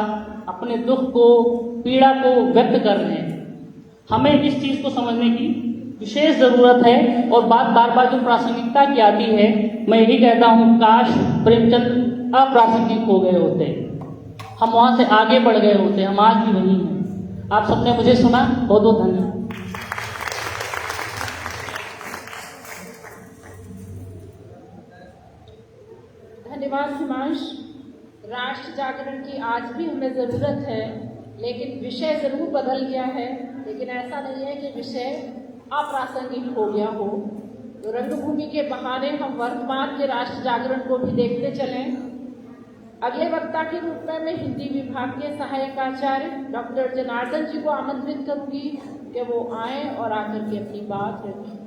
अपने दुख को, पीड़ा को व्यक्त कर रहे हैं। हमें इस चीज को समझने की विशेष जरूरत है और बात बार बार जो प्रासंगिकता की आती है, मैं यही कहता हूँ, काश प्रेमचंद अप्रासंगिक हो गए होते, हम वहां से आगे बढ़ गए होते, हम आज भी वही हैं। आप सबने मुझे सुना, बहुत बहुत धन्यवाद। धन्यवाद हिमांश। राष्ट्र जागरण की आज भी हमें ज़रूरत है, लेकिन विषय ज़रूर बदल गया है, लेकिन ऐसा नहीं है कि विषय अप्रासंगिक हो गया हो। तो रंगभूमि के बहाने हम वर्तमान के राष्ट्र जागरण को भी देखते चलें। अगले वक्ता के रूप में मैं हिंदी विभाग के सहायक आचार्य डॉक्टर जनार्दन जी को आमंत्रित करूंगी कि वो आएं और आकर के अपनी बात रखें।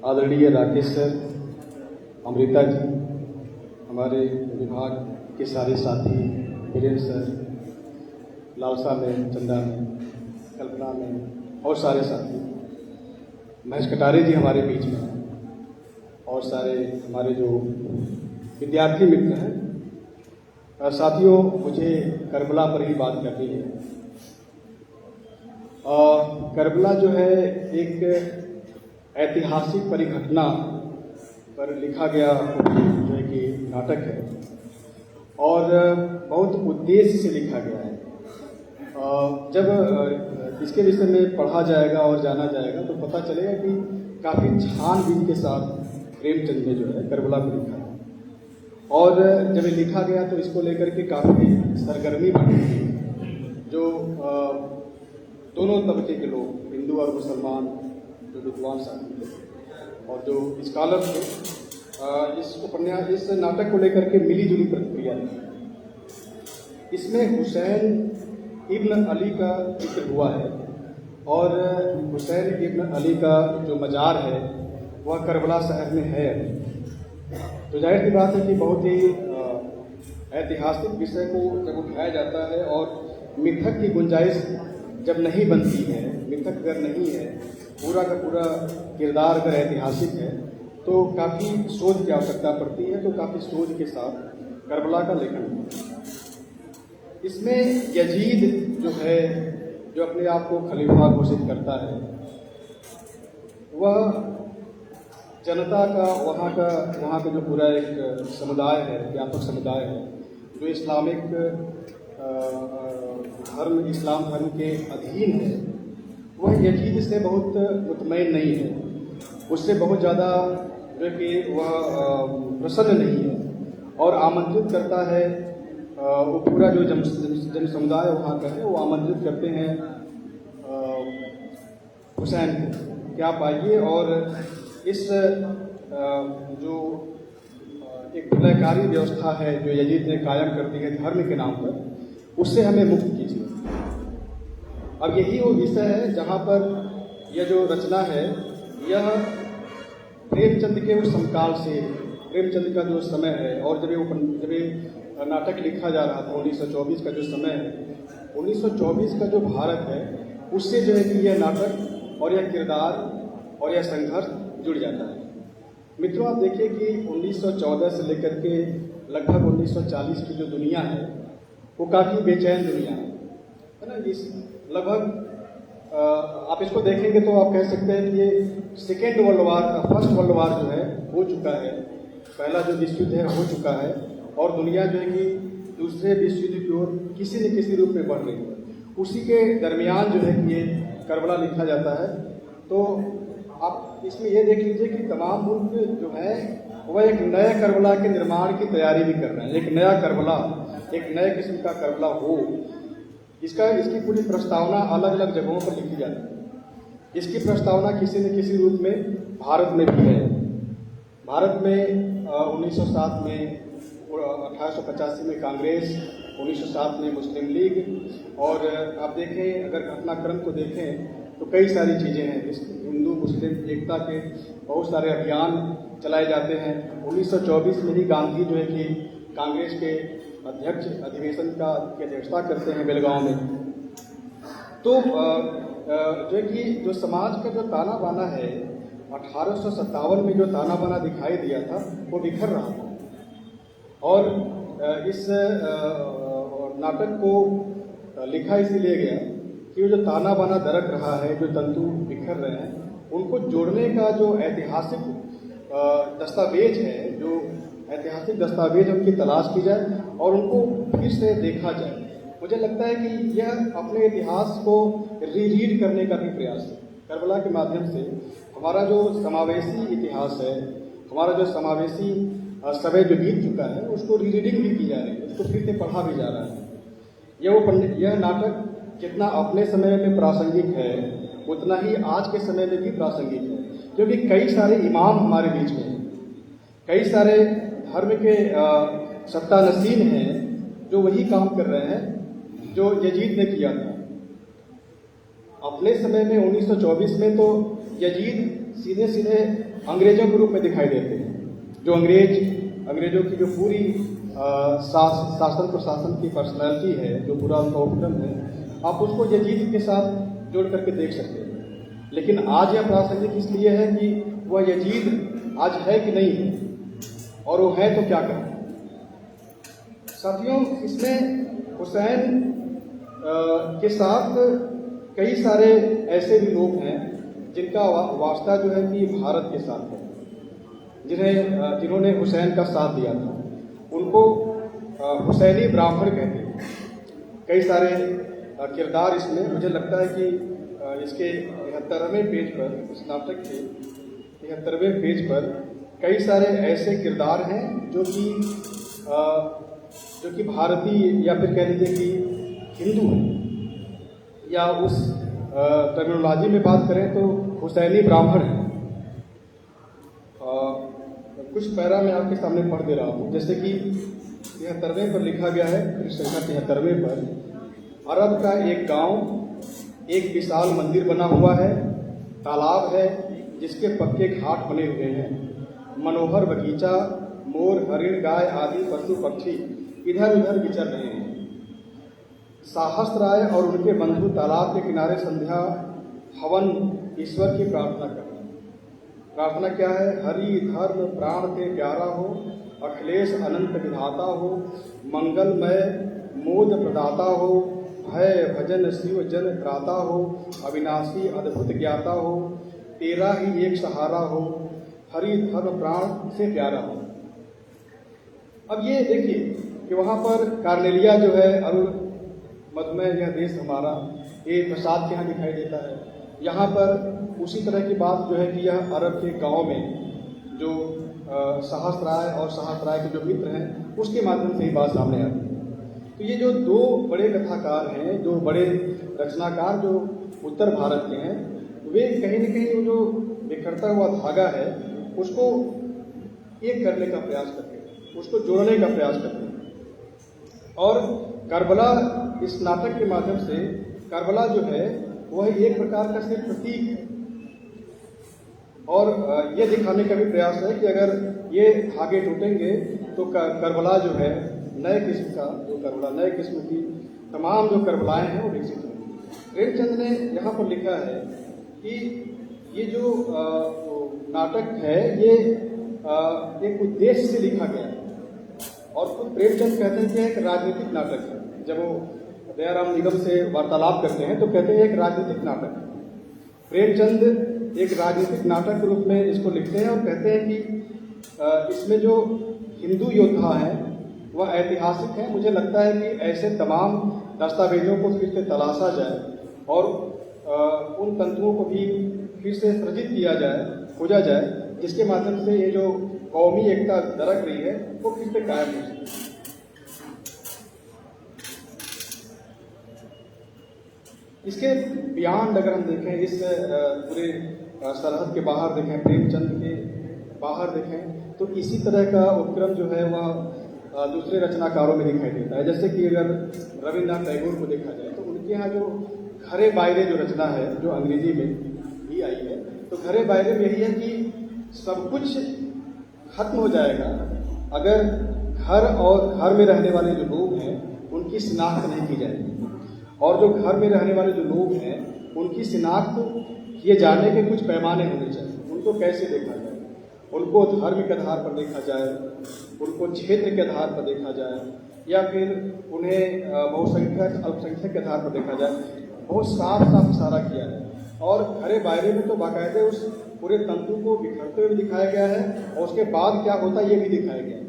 आदरणीय राकेश सर, अमृता जी, हमारे विभाग के सारे साथी, वीरेंद्र सर, लालसा में, चंदा में, कल्पना में और सारे साथी, महेश कटारे जी हमारे बीच में हैं और सारे हमारे जो विद्यार्थी मित्र हैं। साथियों, मुझे करबला पर ही बात करनी है। करबला जो है एक ऐतिहासिक परिघटना पर लिखा गया जो है कि नाटक है और बहुत उद्देश्य से लिखा गया है। जब इसके विषय में पढ़ा जाएगा और जाना जाएगा तो पता चलेगा कि काफ़ी छानबीन के साथ प्रेमचंद ने जो है करबला को लिखा है और जब ये लिखा गया तो इसको लेकर के काफ़ी सरगर्मी बढ़ी थी। जो दोनों तबके के लोग, हिंदू और मुसलमान, जो विद्वान साथी थे और जो स्कॉलर थे, इस नाटक को लेकर के मिली जुली प्रतिक्रिया थी। इसमें हुसैन इब्न अली का जिक्र हुआ है और हुसैन इब्न अली का जो मज़ार है वह करबला शहर में है। तो जाहिर सी बात है कि बहुत ही ऐतिहासिक विषय को जब उठाया जाता है और मिथक की गुंजाइश जब नहीं बनती है, मिथक अगर नहीं है, पूरा का पूरा किरदार अगर ऐतिहासिक है तो काफ़ी सोच की आवश्यकता पड़ती है। तो काफ़ी सोच के साथ करबला का लेखन हुआ। इसमें यजीद जो है, जो अपने आप को खलीफा घोषित करता है, वह जनता का वहाँ का जो पूरा एक समुदाय है, व्यापक समुदाय है, जो इस्लामिक धर्म इस्लाम धर्म के अधीन है, वह यजीद से बहुत मुतमईन नहीं है, उससे बहुत ज़्यादा जो कि वह प्रसन्न नहीं है और आमंत्रित करता है। वो पूरा जो जन समुदाय वहाँ का है वो आमंत्रित करते हैं हुसैन को कि आप आइए और इस जो एक प्रलयकारी व्यवस्था है जो यजीद ने कायम कर दी है धर्म के नाम पर, उससे हमें मुक्त कीजिए। अब यही वो विषय है जहाँ पर यह जो रचना है यह प्रेमचंद के उस समकाल से, प्रेमचंद का जो समय है और जब ये नाटक लिखा जा रहा था 1924 का जो समय है, 1924 का जो भारत है उससे जो है कि यह नाटक और यह किरदार और यह संघर्ष जुड़ जाता है। मित्रों, आप देखिए कि 1914 से लेकर के लगभग 1940 की जो दुनिया है वो काफ़ी बेचैन दुनिया है ना। इस लगभग आप इसको देखेंगे तो आप कह सकते हैं कि ये सेकेंड वर्ल्ड वार का फर्स्ट वर्ल्ड वार जो है हो चुका है, पहला जो विश्व युद्ध है हो चुका है और दुनिया जो है कि दूसरे विश्व युद्ध की ओर किसी न किसी रूप में बढ़ रही है। उसी के दरमियान जो है कि ये करबला लिखा जाता है। तो आप इसमें ये देख लीजिए कि तमाम मुल्क जो है वह एक नए करबला के निर्माण की तैयारी भी कर रहे हैं। एक नया करबला, एक नए किस्म का करबला हो, इसकी पूरी प्रस्तावना अलग अलग जगहों पर लिखी जाती है। इसकी प्रस्तावना किसी न किसी रूप में भारत में भी है। भारत में 1907 में, 1885 में कांग्रेस, 1907 में मुस्लिम लीग और आप देखें अगर घटनाक्रम को देखें तो कई सारी चीज़ें हैं। हिंदू मुस्लिम एकता के बहुत सारे अभियान चलाए जाते हैं। 1924 में ही गांधी जो है कि कांग्रेस के अध्यक्ष अधिवेशन की अध्यक्षता करते हैं बेलगांव में। तो जो है कि जो समाज का जो ताना बाना है 1857 में जो ताना बाना दिखाई दिया था वो बिखर रहा था और इस नाटक को लिखा इसीलिए गया कि वो जो ताना बाना दरक रहा है, जो तंतु बिखर रहे हैं, उनको जोड़ने का जो ऐतिहासिक दस्तावेज है, जो ऐतिहासिक दस्तावेज उनकी तलाश की जाए और उनको फिर से देखा जाए। मुझे लगता है कि यह अपने इतिहास को रीरीड करने का भी प्रयास है। करबला के माध्यम से हमारा जो समावेशी इतिहास है, हमारा जो समावेशी समय जो बीत चुका है उसको रीरीडिंग भी की जा रही है, उसको फिर से पढ़ा भी जा रहा है। यह नाटक जितना अपने समय में प्रासंगिक है उतना ही आज के समय में भी प्रासंगिक है, क्योंकि कई सारे इमाम हमारे बीच में हैं, कई सारे धर्म के सत्तानसीन हैं जो वही काम कर रहे हैं जो यजीद ने किया था। अपने समय में 1924 में तो यजीद सीधे सीधे अंग्रेजों के रूप में दिखाई देते हैं। जो अंग्रेजों की जो पूरी शासन प्रशासन की पर्सनैलिटी है, जो पूरा उनका उपक्रम है, आप उसको यजीद के साथ जोड़ करके देख सकते हैं। लेकिन आज यह प्रासंगिक इसलिए है कि वह यजीद आज है कि नहीं है, और वो है तो क्या करें। साथियों, इसमें हुसैन के साथ कई सारे ऐसे भी लोग हैं जिनका वास्ता जो है कि भारत के साथ है, जिन्होंने हुसैन का साथ दिया था। उनको हुसैनी ब्राह्मण कहते हैं। कई सारे किरदार इसमें, मुझे लगता है कि इसके 73वें पेज पर, इस नाटक के 73वें पेज पर कई सारे ऐसे किरदार हैं जो कि भारतीय या फिर कह लीजिए कि हिंदू हैं, या उस टर्मिनोलॉजी में बात करें तो हुसैनी ब्राह्मण हैं। कुछ पैरा मैं आपके सामने पढ़ दे रहा हूँ, जैसे कि 73वें पर लिखा गया है, संख्या 73वें पर, अरब का एक गांव, एक विशाल मंदिर बना हुआ है, तालाब है जिसके पक्के घाट बने हुए हैं, मनोहर बगीचा, मोर, हरिण, गाय आदि पशु पक्षी इधर उधर विचर रहे हैं। साहस राय और उनके बंधु तालाब के किनारे संध्या हवन ईश्वर की प्रार्थना कर रहे हैं। प्रार्थना क्या है? हरि धर्म प्राण के प्यारा हो, अखिलेश अनंत विधाता हो, मंगलमय मोद प्रदाता हो, भय भजन शिव जन त्राता हो, अविनाशी अद्भुत ज्ञाता हो, तेरा ही एक सहारा हो, हरि धर्म प्राण से प्यारा हो। अब ये देखिए कि वहाँ पर कार्नेलिया जो है और मधुमेह यह देश हमारा, ये प्रसाद के यहाँ दिखाई देता है। यहाँ पर उसी तरह की बात जो है कि यह अरब के गांव में जो सहस्त्राय और सहस्त्राय के जो मित्र हैं उसके माध्यम से ही बात सामने आती है। तो ये जो दो बड़े कथाकार हैं, दो बड़े रचनाकार जो उत्तर भारत के हैं, वे कहीं न कहीं वो जो बिखरता हुआ धागा है उसको एक करने का प्रयास करते हैं, उसको जोड़ने का प्रयास करते हैं। और करबला इस नाटक के माध्यम से करबला जो है वह एक प्रकार का सिर्फ प्रतीक है और ये दिखाने का भी प्रयास है कि अगर ये धागे टूटेंगे तो करबला जो है नए किस्म का जो करबला, नए किस्म की तमाम जो करबलाएं हैं वो विकसित होंगी। प्रेमचंद ने यहाँ पर लिखा है कि ये जो नाटक है ये एक उद्देश्य से लिखा गया है और खुद प्रेमचंद कहते हैं कि एक राजनीतिक नाटक है। जब वो दयाराम निगम से वार्तालाप करते हैं तो कहते हैं एक राजनीतिक नाटक है। प्रेमचंद एक राजनीतिक नाटक के रूप में इसको लिखते हैं और कहते हैं कि इसमें जो हिंदू योद्धा हैं वह ऐतिहासिक हैं। मुझे लगता है कि ऐसे तमाम दस्तावेजों को फिर से तलाशा जाए और उन तंतुओं को भी फिर से सृजित किया जाए, खोजा जाए, जिसके माध्यम से ये जो कौमी एकता दरक रही है वो फिर से कायम हो सके। इसके बियॉन्ड अगर हम देखें, इस पूरे सरहद के बाहर देखें, प्रेमचंद के बाहर देखें, तो इसी तरह का उपक्रम जो है वह दूसरे रचनाकारों में दिखाई देता है। जैसे कि अगर रविन्द्रनाथ टैगोर को देखा जाए तो उनके यहाँ जो घरे बायरे जो रचना है जो अंग्रेजी में भी आई है, तो घरे बायरे में यही है कि सब कुछ खत्म हो जाएगा अगर घर और घर में रहने वाले जो लोग हैं उनकी शिनाख्त नहीं की जाएगी, और जो घर में रहने वाले जो लोग हैं उनकी शिनाख्त किए जाने के कुछ पैमाने होने चाहिए। उनको कैसे देखा जाए, उनको धर्म के आधार पर देखा जाए, उनको क्षेत्र के आधार पर देखा जाए, या फिर उन्हें बहुसंख्यक अल्पसंख्यक के आधार पर देखा जाए। बहुत साफ साफ इशारा किया है और घरे बायरे में तो बाकायदे उस पूरे तंतु को बिखरते हुए दिखाया गया है और उसके बाद क्या होता है ये भी दिखाया गया है।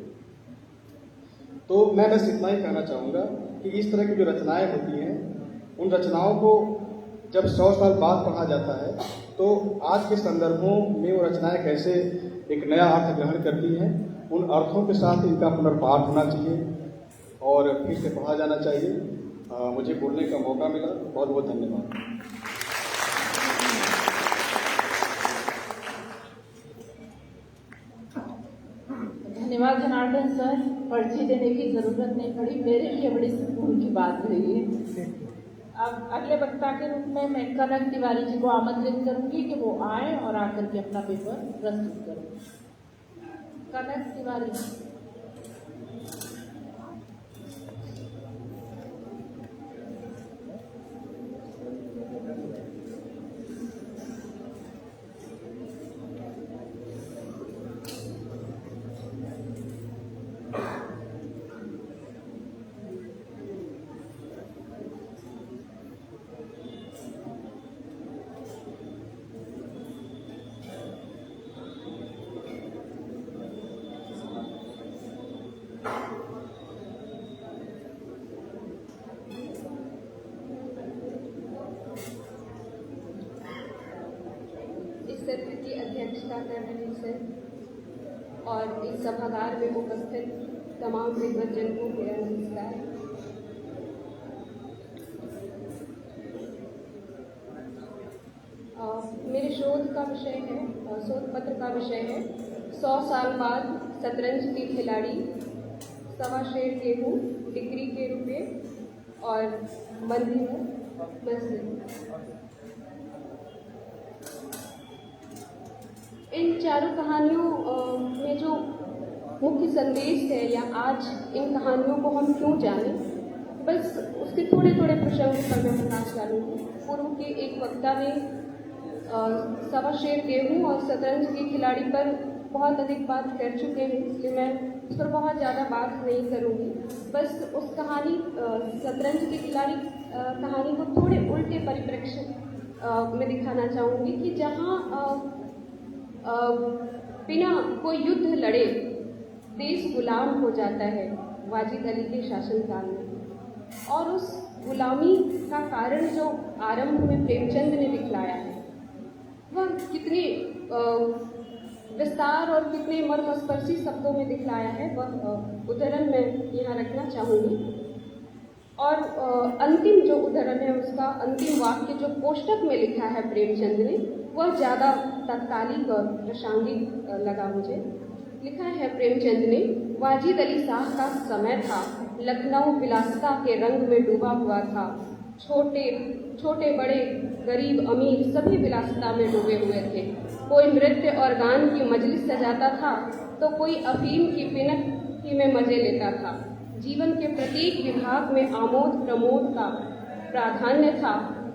तो मैं बस इतना ही कहना चाहूँगा कि इस तरह की जो रचनाएं होती हैं उन रचनाओं को जब 100 साल बाद पढ़ा जाता है तो आज के संदर्भों में वो रचनाएं कैसे एक नया अर्थ ग्रहण करती हैं, उन अर्थों के साथ इनका पुनर्पाठ होना चाहिए और फिर से पढ़ा जाना चाहिए। मुझे बोलने का मौका मिला, बहुत बहुत धन्यवाद। धन्यवाद जनार्दन सर, पर्ची देने की जरूरत नहीं पड़ी, मेरे लिए बड़ी सुकून की बात रही है। अब अगले वक्ता के रूप में मैं कनक तिवारी जी को आमंत्रित करूंगी कि वो आए और आकर के अपना पेपर प्रस्तुत करें। कनक तिवारी। सत्र की अध्यक्षता कर रहे सर और इस सभागार में उपस्थित तमाम विद्वज्जन को मेरा नमस्कार। मेरे शोध का विषय है, शोध पत्र का विषय है 100 साल बाद शतरंज के खिलाड़ी, सवा शेर गेहूँ, डिग्री के रुपये और मंदिर मस्जिद। इन चारों कहानियों में जो मुख्य संदेश है या आज इन कहानियों को हम क्यों जानें, बस उसके थोड़े थोड़े प्रसंग पर मैं प्रकाश डालूंगी। पूर्व के एक वक्ता ने सवा शेर गेहूँ और शतरंज के खिलाड़ी पर बहुत अधिक बात कर चुके हैं, इसलिए मैं उस पर बहुत ज़्यादा बात नहीं करूँगी। बस उस कहानी शतरंज के खिलाड़ी कहानी को थोड़े उल्टे परिप्रेक्ष्य में दिखाना चाहूँगी कि जहाँ बिना कोई युद्ध लड़े देश गुलाम हो जाता है वाजिद अली के शासनकाल में, और उस गुलामी का कारण जो आरंभ में प्रेमचंद ने दिखलाया है वह कितने विस्तार और कितने मर्मस्पर्शी शब्दों में दिखलाया है, वह उदाहरण मैं यहाँ रखना चाहूँगी। और अंतिम जो उदाहरण है उसका अंतिम वाक्य जो कोष्टक में लिखा है प्रेमचंद ने, वह ज़्यादा तत्कालिक और प्रासंगिक लगा मुझे। लिखा है प्रेमचंद ने, वाजिद अली शाह का समय था, लखनऊ विलासिता के रंग में डूबा हुआ था। छोटे बड़े गरीब अमीर सभी विलासिता में डूबे हुए थे। कोई नृत्य और गान की मजलिस सजाता था तो कोई अफीम की पिनक ही में मजे लेता था। जीवन के प्रत्येक विभाग में आमोद प्रमोद का प्राधान्य था।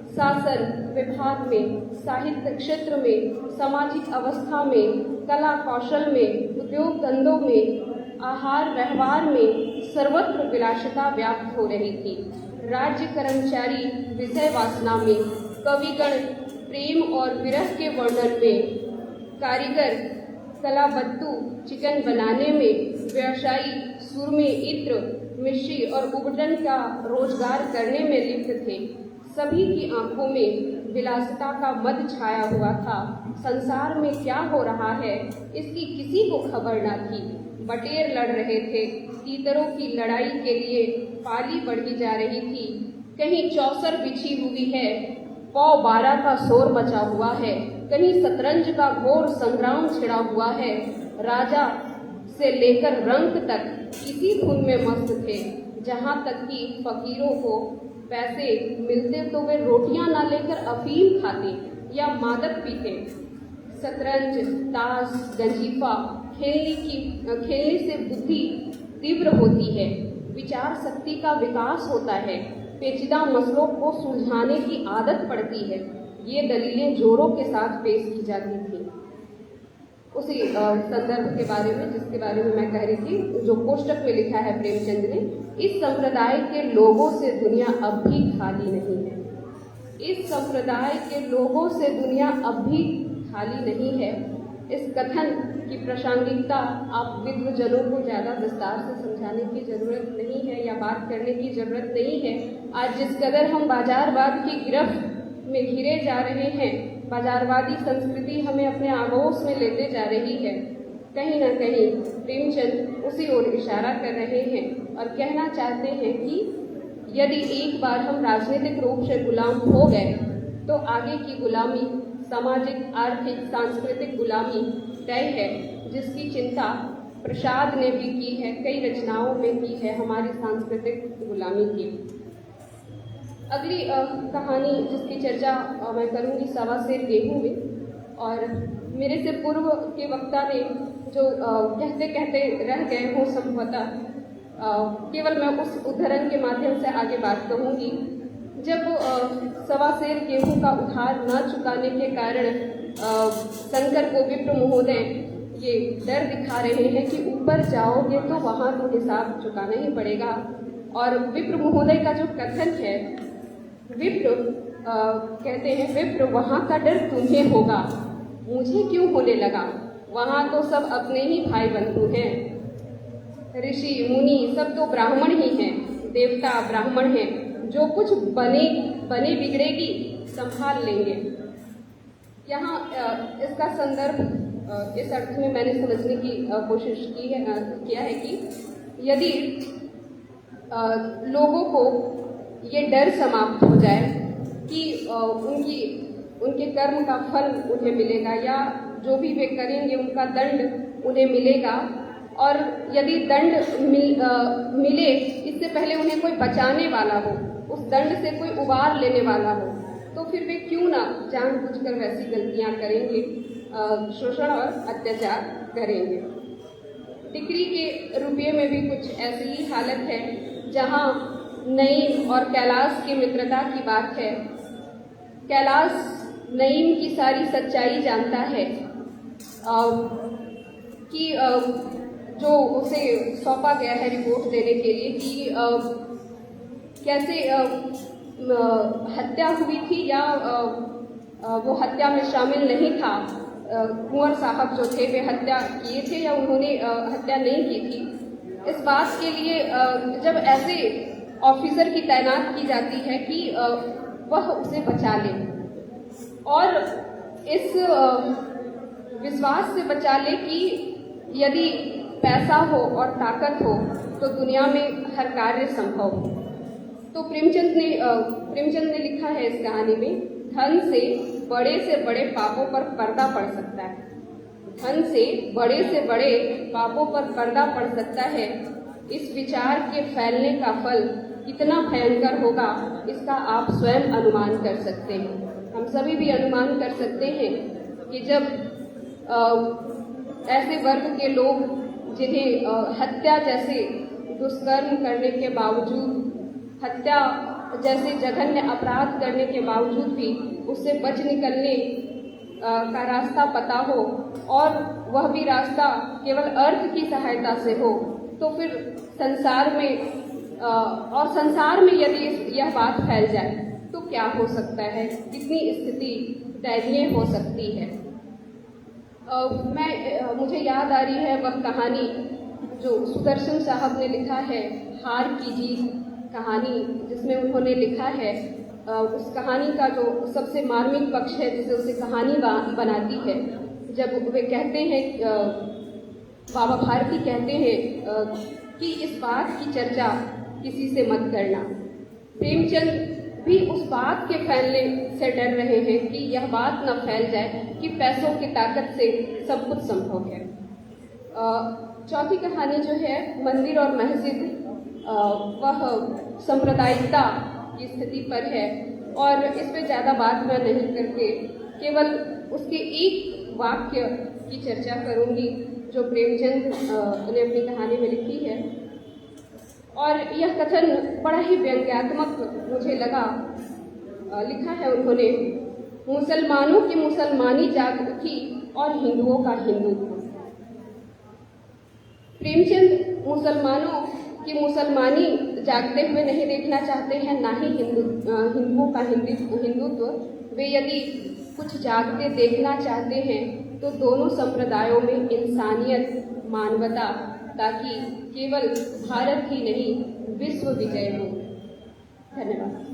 शासन विभाग में, साहित्य क्षेत्र में, सामाजिक अवस्था में, कला कौशल में, उद्योग धंधों में, आहार व्यवहार में सर्वत्र विलासिता व्याप्त हो रही थी। राज्य कर्मचारी विषय वासना में, कविगण प्रेम और विरह के वर्णन में, कारीगर कलाबत्तू चिकन बनाने में, व्यवसायी सुरमे इत्र मिश्री और उबटन का रोजगार करने में लिप्त थे। सभी की आंखों में विलासिता का मद छाया हुआ था। संसार में क्या हो रहा है इसकी किसी को खबर न थी। बटेर लड़ रहे थे, तीतरों की लड़ाई के लिए पाली बढ़ी जा रही थी। कहीं चौसर बिछी हुई है, पौ 12 का शोर मचा हुआ है, कहीं शतरंज का घोर संग्राम छिड़ा हुआ है। राजा से लेकर रंक तक इसी धुन में मस्त थे। जहाँ तक कि फकीरों को पैसे मिलते तो वे रोटियां ना लेकर अफीम खाते या मादक पीते। शतरंज, ताश, गंजीफा खेलने से बुद्धि तीव्र होती है, विचार शक्ति का विकास होता है, पेचीदा मसलों को सुलझाने की आदत पड़ती है। ये दलीलें जोरों के साथ पेश की जाती थी। उसी संदर्भ के बारे में जिसके बारे में मैं कह रही थी, जो कोष्टक में लिखा है प्रेमचंद ने, इस संप्रदाय के लोगों से दुनिया अब भी खाली नहीं है। इस संप्रदाय के लोगों से दुनिया अब भी खाली नहीं है। इस कथन की प्रासंगिकता आप विद्वजनों को ज़्यादा विस्तार से समझाने की जरूरत नहीं है या बात करने की जरूरत नहीं है। आज जिस कदर हम बाजारवाद की गिरफ्त में घिरे जा रहे हैं, बाजारवादी संस्कृति हमें अपने आगोश में लेते जा रही है, कहीं ना कहीं प्रेमचंद उसी ओर इशारा कर रहे हैं और कहना चाहते हैं कि यदि एक बार हम राजनीतिक रूप से गुलाम हो गए तो आगे की गुलामी सामाजिक, आर्थिक, सांस्कृतिक गुलामी तय है, जिसकी चिंता प्रसाद ने भी की है, कई रचनाओं में की है, हमारी सांस्कृतिक गुलामी की। अगली कहानी जिसकी चर्चा मैं करूंगी सवा सेर गेहूं में, और मेरे से पूर्व के वक्ता ने जो कहते कहते रह गए हों संभवतः, केवल मैं उस उदाहरण के माध्यम से आगे बात कहूंगी। जब सवा सेर गेहूं का उधार न चुकाने के कारण शंकर को विप्र महोदय ये डर दिखा रहे हैं कि ऊपर जाओगे तो वहाँ तो हिसाब चुकाना ही पड़ेगा। और विप्र महोदय का जो कथन है, विप्र कहते हैं, विप्र वहाँ का डर तुम्हें होगा, मुझे क्यों होने लगा, वहाँ तो सब अपने ही भाई बंधु हैं। ऋषि मुनि सब तो ब्राह्मण ही हैं, देवता ब्राह्मण हैं, जो कुछ बने बिगड़ेगी संभाल लेंगे। यहाँ इसका संदर्भ इस अर्थ में मैंने समझने की कोशिश किया है कि यदि लोगों को ये डर समाप्त हो जाए कि उनके कर्म का फल उन्हें मिलेगा या जो भी वे करेंगे उनका दंड उन्हें मिलेगा, और यदि दंड मिले इससे पहले उन्हें कोई बचाने वाला हो, उस दंड से कोई उबार लेने वाला हो, तो फिर वे क्यों ना जानबूझकर वैसी गलतियां करेंगे, शोषण और अत्याचार करेंगे। टिकरी के रुपये में भी कुछ ऐसी ही हालत है, जहां नईम और कैलाश की मित्रता की बात है। कैलाश नईम की सारी सच्चाई जानता है कि जो उसे सौंपा गया है रिपोर्ट देने के लिए कि कैसे हत्या हुई थी या वो हत्या में शामिल नहीं था। कुंवर साहब जो थे वे हत्या किए थे या उन्होंने हत्या नहीं की थी। इस बात के लिए जब ऐसे ऑफिसर की तैनात की जाती है कि वह उसे बचा ले, और इस विश्वास से बचा ले कि यदि पैसा हो और ताकत हो तो दुनिया में हर कार्य संभव हो। तो प्रेमचंद ने लिखा है इस कहानी में, धन से बड़े पापों पर पर्दा पड़ सकता है, धन से बड़े पापों पर पर्दा पड़ सकता है। इस विचार के फैलने का फल कितना भयंकर होगा इसका आप स्वयं अनुमान कर सकते हैं। हम सभी भी अनुमान कर सकते हैं कि जब ऐसे वर्ग के लोग जिन्हें हत्या जैसे दुष्कर्म करने के बावजूद, हत्या जैसे जघन्य अपराध करने के बावजूद भी उससे बच निकलने का रास्ता पता हो, और वह भी रास्ता केवल अर्थ की सहायता से हो, तो फिर संसार में यदि यह बात फैल जाए तो क्या हो सकता है, कितनी स्थिति दयनीय हो सकती है। मुझे याद आ रही है वह कहानी जो सुदर्शन साहब ने लिखा है, हार की जीत कहानी, जिसमें उन्होंने लिखा है उस कहानी का जो सबसे मार्मिक पक्ष है, जिसे उसे कहानी बनाती है, जब वे कहते हैं, बाबा भारती कहते हैं कि इस बात की चर्चा किसी से मत करना। प्रेमचंद भी उस बात के फैलने से डर रहे हैं कि यह बात न फैल जाए कि पैसों की ताकत से सब कुछ संभव है। चौथी कहानी जो है मंदिर और मस्जिद, वह सांप्रदायिकता की स्थिति पर है, और इस पे ज़्यादा बात मैं नहीं करके केवल उसके एक वाक्य की चर्चा करूंगी जो प्रेमचंद ने अपनी कहानी में लिखी है, और यह कथन बड़ा ही व्यंग्यात्मक मुझे लगा। लिखा है उन्होंने, मुसलमानों की मुसलमानी जाग उठी और हिंदुओं का हिंदुत्व। प्रेमचंद मुसलमानों की मुसलमानी जागते हुए नहीं देखना चाहते हैं, ना ही हिंदुओं का हिंदुत्व। वे यदि कुछ जागते देखना चाहते हैं तो दोनों संप्रदायों में इंसानियत, मानवता, ताकि केवल भारत ही नहीं विश्व विजय हो। धन्यवाद।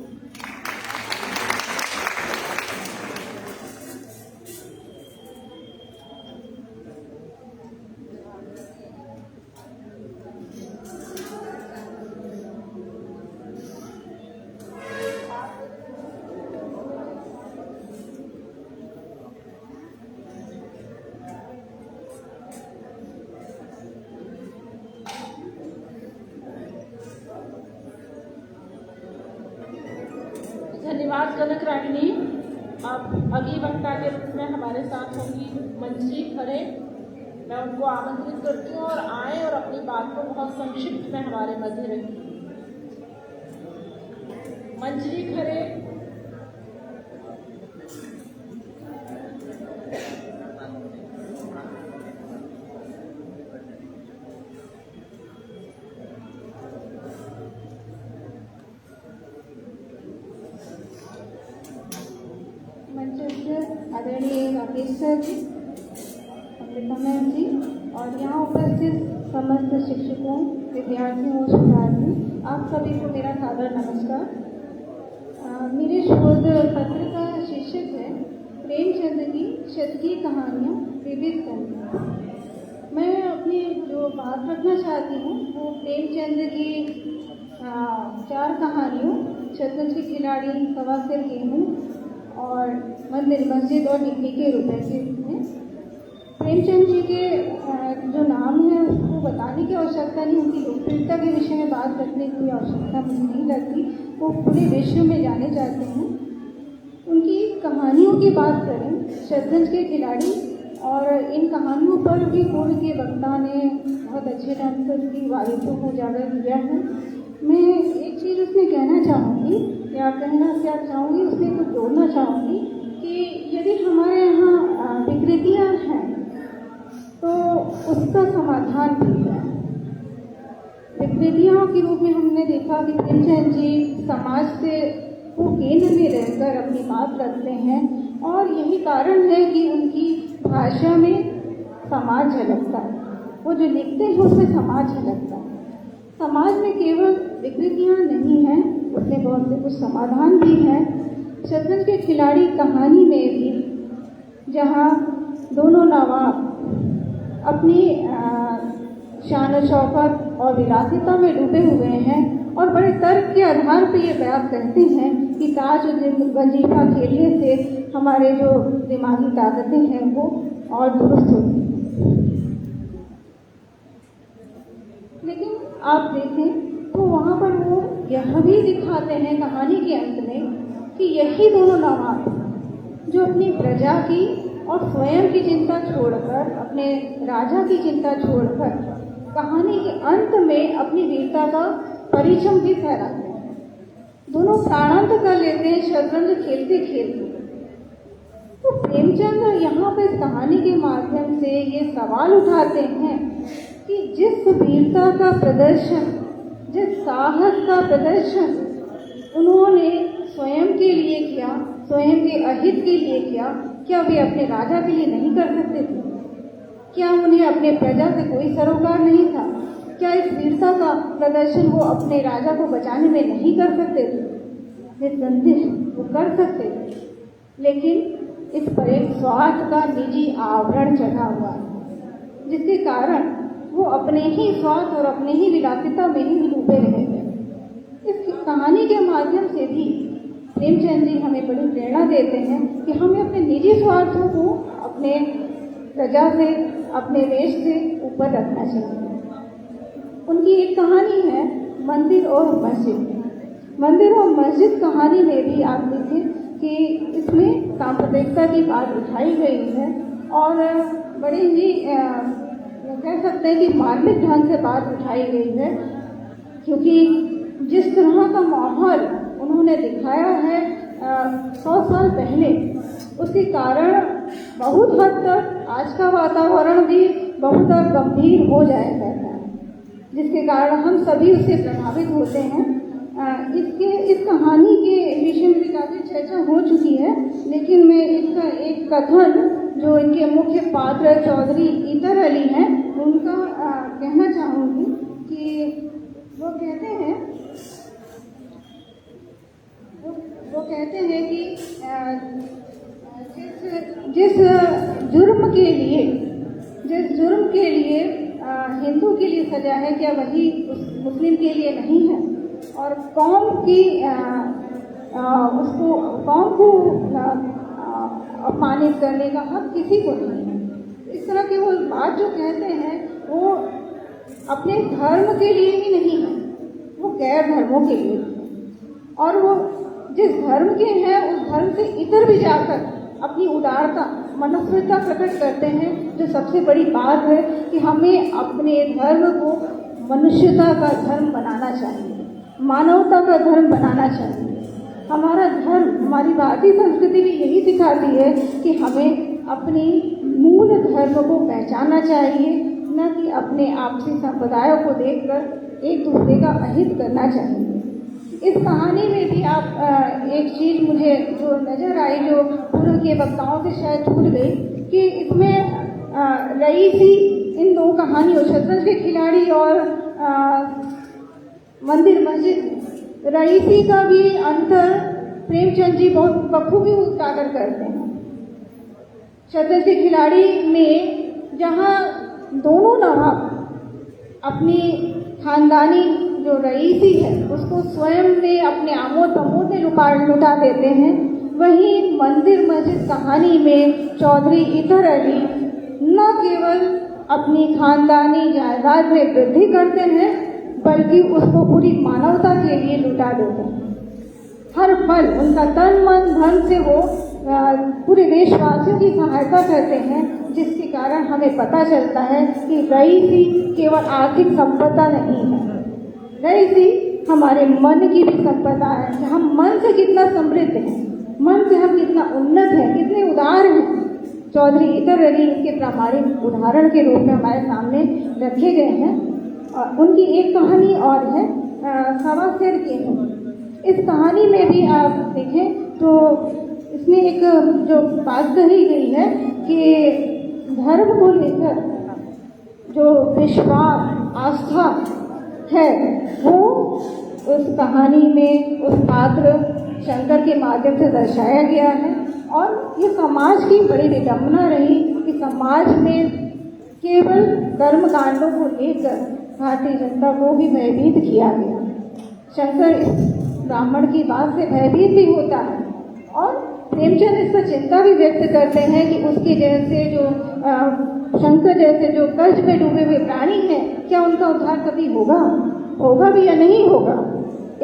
धन्यवाद कनक रागिनी। अब अगली वक्ता के रूप में हमारे साथ होंगी मंजरी खरे। मैं उनको आमंत्रित करती हूँ और आए और अपनी बात को बहुत संक्षिप्त में हमारे मध्य रखें। मंजरी खरे। आदरणीय राकेश सर जी, अमृता मैम जी, और यहाँ उपस्थित समस्त शिक्षकों, विद्यार्थियों और छात्रार्थियों, आप सभी को मेरा सादर नमस्कार। मेरे शोध पत्र का शीर्षक है प्रेमचंद की शतकीय कहानियाँ विविध करना। मैं अपनी जो बात रखना चाहती हूँ वो प्रेमचंद की 4 कहानियों, शतरंज के खिलाड़ी, सवा सिर गेहूँ और मंदिर, मस्जिद और निकली के रुपए के में। प्रेमचंद जी के जो नाम है उसको बताने की आवश्यकता नहीं, उनकी लोकप्रियता के विषय में बात करने की आवश्यकता मुझे नहीं लगती, वो पूरे विश्व में जाने जाते हैं। उनकी कहानियों की बात करें, शतरंज के खिलाड़ी, और इन कहानियों पर भी पूर्व के वक्ता ने बहुत अच्छे ढंग से उसकी बारीकियों को उजागर किया है। मैं एक चीज़ उसमें कहना चाहूँगी, क्या चाहूँगी, उसमें कुछ जोड़ना चाहूँगी कि यदि हमारे यहाँ विकृतियाँ हैं तो उसका समाधान भी है। विकृतियों के रूप में हमने देखा कि प्रेमचंद जी समाज से वो केंद्र में रहकर अपनी बात रखते हैं, और यही कारण है कि उनकी भाषा में समाज झलकता है। वो जो लिखते हैं उसमें समाज झलकता है। समाज में केवल विकृतियाँ नहीं हैं, उसमें बहुत से कुछ समाधान भी हैं। शतरंज के खिलाड़ी कहानी में भी जहाँ दोनों नवाब अपनी शान शौकत और विलासिता में डूबे हुए हैं और बड़े तर्क के आधार पर ये बयान करते हैं कि ताज गंजीफा खेलने से हमारे जो दिमागी ताकतें हैं वो और दुरुस्त होती हैं। लेकिन आप देखें तो वहाँ पर वो यह भी दिखाते हैं कहानी के अंत में कि यही दोनों नवाब जो अपनी प्रजा की और स्वयं की चिंता छोड़कर, अपने राजा की चिंता छोड़कर कहानी के अंत में अपनी वीरता का परिचम भी फहराते हैं। दोनों प्राणांत कर लेते हैं शतरंज खेलते खेलते। तो प्रेमचंद यहाँ पर इस कहानी के माध्यम से ये सवाल उठाते हैं कि जिस वीरता का प्रदर्शन, जिस साहस का प्रदर्शन उन्होंने स्वयं के लिए किया, स्वयं के अहित के लिए किया, क्या वे अपने राजा के लिए नहीं कर सकते थे? क्या उन्हें अपने प्रजा से कोई सरोकार नहीं था? क्या इस वीरता का प्रदर्शन वो अपने राजा को बचाने में नहीं कर सकते थे? निसंदेह वो कर सकते थे, लेकिन इस पर एक स्वार्थ का निजी आवरण चढ़ा हुआ है, जिसके कारण वो अपने ही स्वार्थ और अपने ही विलासिता में ही डूबे रह गए। इस कहानी के माध्यम से भी प्रेमचंद जी हमें बड़ी प्रेरणा देते हैं कि हमें अपने निजी स्वार्थों को अपने प्रजा से, अपने देश से ऊपर रखना चाहिए। उनकी एक कहानी है मंदिर और मस्जिद। मंदिर और मस्जिद कहानी में भी आप देखें कि इसमें सांप्रदायिकता की बात उठाई गई है और बड़े ही कह सकते हैं कि मार्मिक ढंग से बात उठाई गई है, क्योंकि जिस तरह का माहौल उन्होंने दिखाया है 100 साल पहले, उसके कारण बहुत हद तक आज का वातावरण भी बहुत गंभीर हो जाया करता है, जिसके कारण हम सभी उससे प्रभावित होते हैं। इस कहानी के विषय में भी काफ़ी चर्चा हो चुकी है, लेकिन मैं इसका एक कथन जो इनके मुख्य पात्र चौधरी इतर अली हैं उनका कहना चाहूँगी कि वो कहते हैं कि जिस जुर्म के लिए हिंदू के लिए सजा है, क्या वही मुस्लिम के लिए नहीं है? और कौम को अपमानित करने का हक किसी को नहीं है। इस तरह की वो बात जो कहते हैं वो अपने धर्म के लिए ही नहीं है, वो गैर धर्मों के लिए, और वो जिस धर्म के हैं उस धर्म से इतर भी जाकर अपनी उदारता, मनस्विता प्रकट करते हैं। जो सबसे बड़ी बात है कि हमें अपने धर्म को मनुष्यता का धर्म बनाना चाहिए, मानवता का धर्म बनाना चाहिए। हमारा धर्म, हमारी भारतीय संस्कृति भी यही सिखाती है कि हमें अपनी मूल धर्म को पहचानना चाहिए, न कि अपने आपसी संप्रदायों को देखकर एक दूसरे का अहित करना चाहिए। इस कहानी में भी आप एक चीज़ मुझे जो नज़र आई, जो पूर्व के वक्ताओं से शायद छूट गई, कि इसमें रईसी, इन दो कहानियों शतरंज के खिलाड़ी और मंदिर मस्जिद, रईसी का भी अंतर प्रेमचंद जी बहुत बखूबी उजागर करते हैं। शतरंज के खिलाड़ी में जहाँ दोनों नवाब अपनी खानदानी जो रईसी है उसको स्वयं में अपने आमोद प्रमोद में लुटा देते हैं, वहीं मंदिर मस्जिद कहानी में चौधरी इतर अली न केवल अपनी खानदानी जायदाद में वृद्धि करते हैं बल्कि उसको पूरी मानवता के लिए लुटा देते हैं। हर पल उनका तन मन धन से वो पूरे देशवासियों की सहायता करते हैं, जिसके कारण हमें पता चलता है कि रईसी केवल आर्थिक संपदा नहीं है, रईसी हमारे मन की भी संपदा है कि हम मन से कितना समृद्ध हैं, मन से हम कितना उन्नत हैं, कितने उदार हैं। चौधरी इतर अली इसके प्रामाणिक उदाहरण के रूप में हमारे सामने रखे गए हैं। और उनकी एक कहानी और है सवा सिर के हैं। इस कहानी में भी आप देखें तो इसमें एक जो बात कही गई है कि धर्म को लेकर जो विश्वास, आस्था है वो उस कहानी में उस पात्र शंकर के माध्यम से दर्शाया गया है। और ये समाज की बड़ी विडंबना रही कि समाज में केवल कर्म कांडों को लेकर भारतीय जनता को भी भयभीत किया गया। शंकर इस ब्राह्मण की बात से भयभीत भी होता है और प्रेमचंद इसका चिंता भी व्यक्त करते हैं कि उसके जैसे जो शंकर जैसे जो कर्ज में डूबे हुए प्राणी हैं, क्या उनका उद्धार कभी होगा भी या नहीं होगा।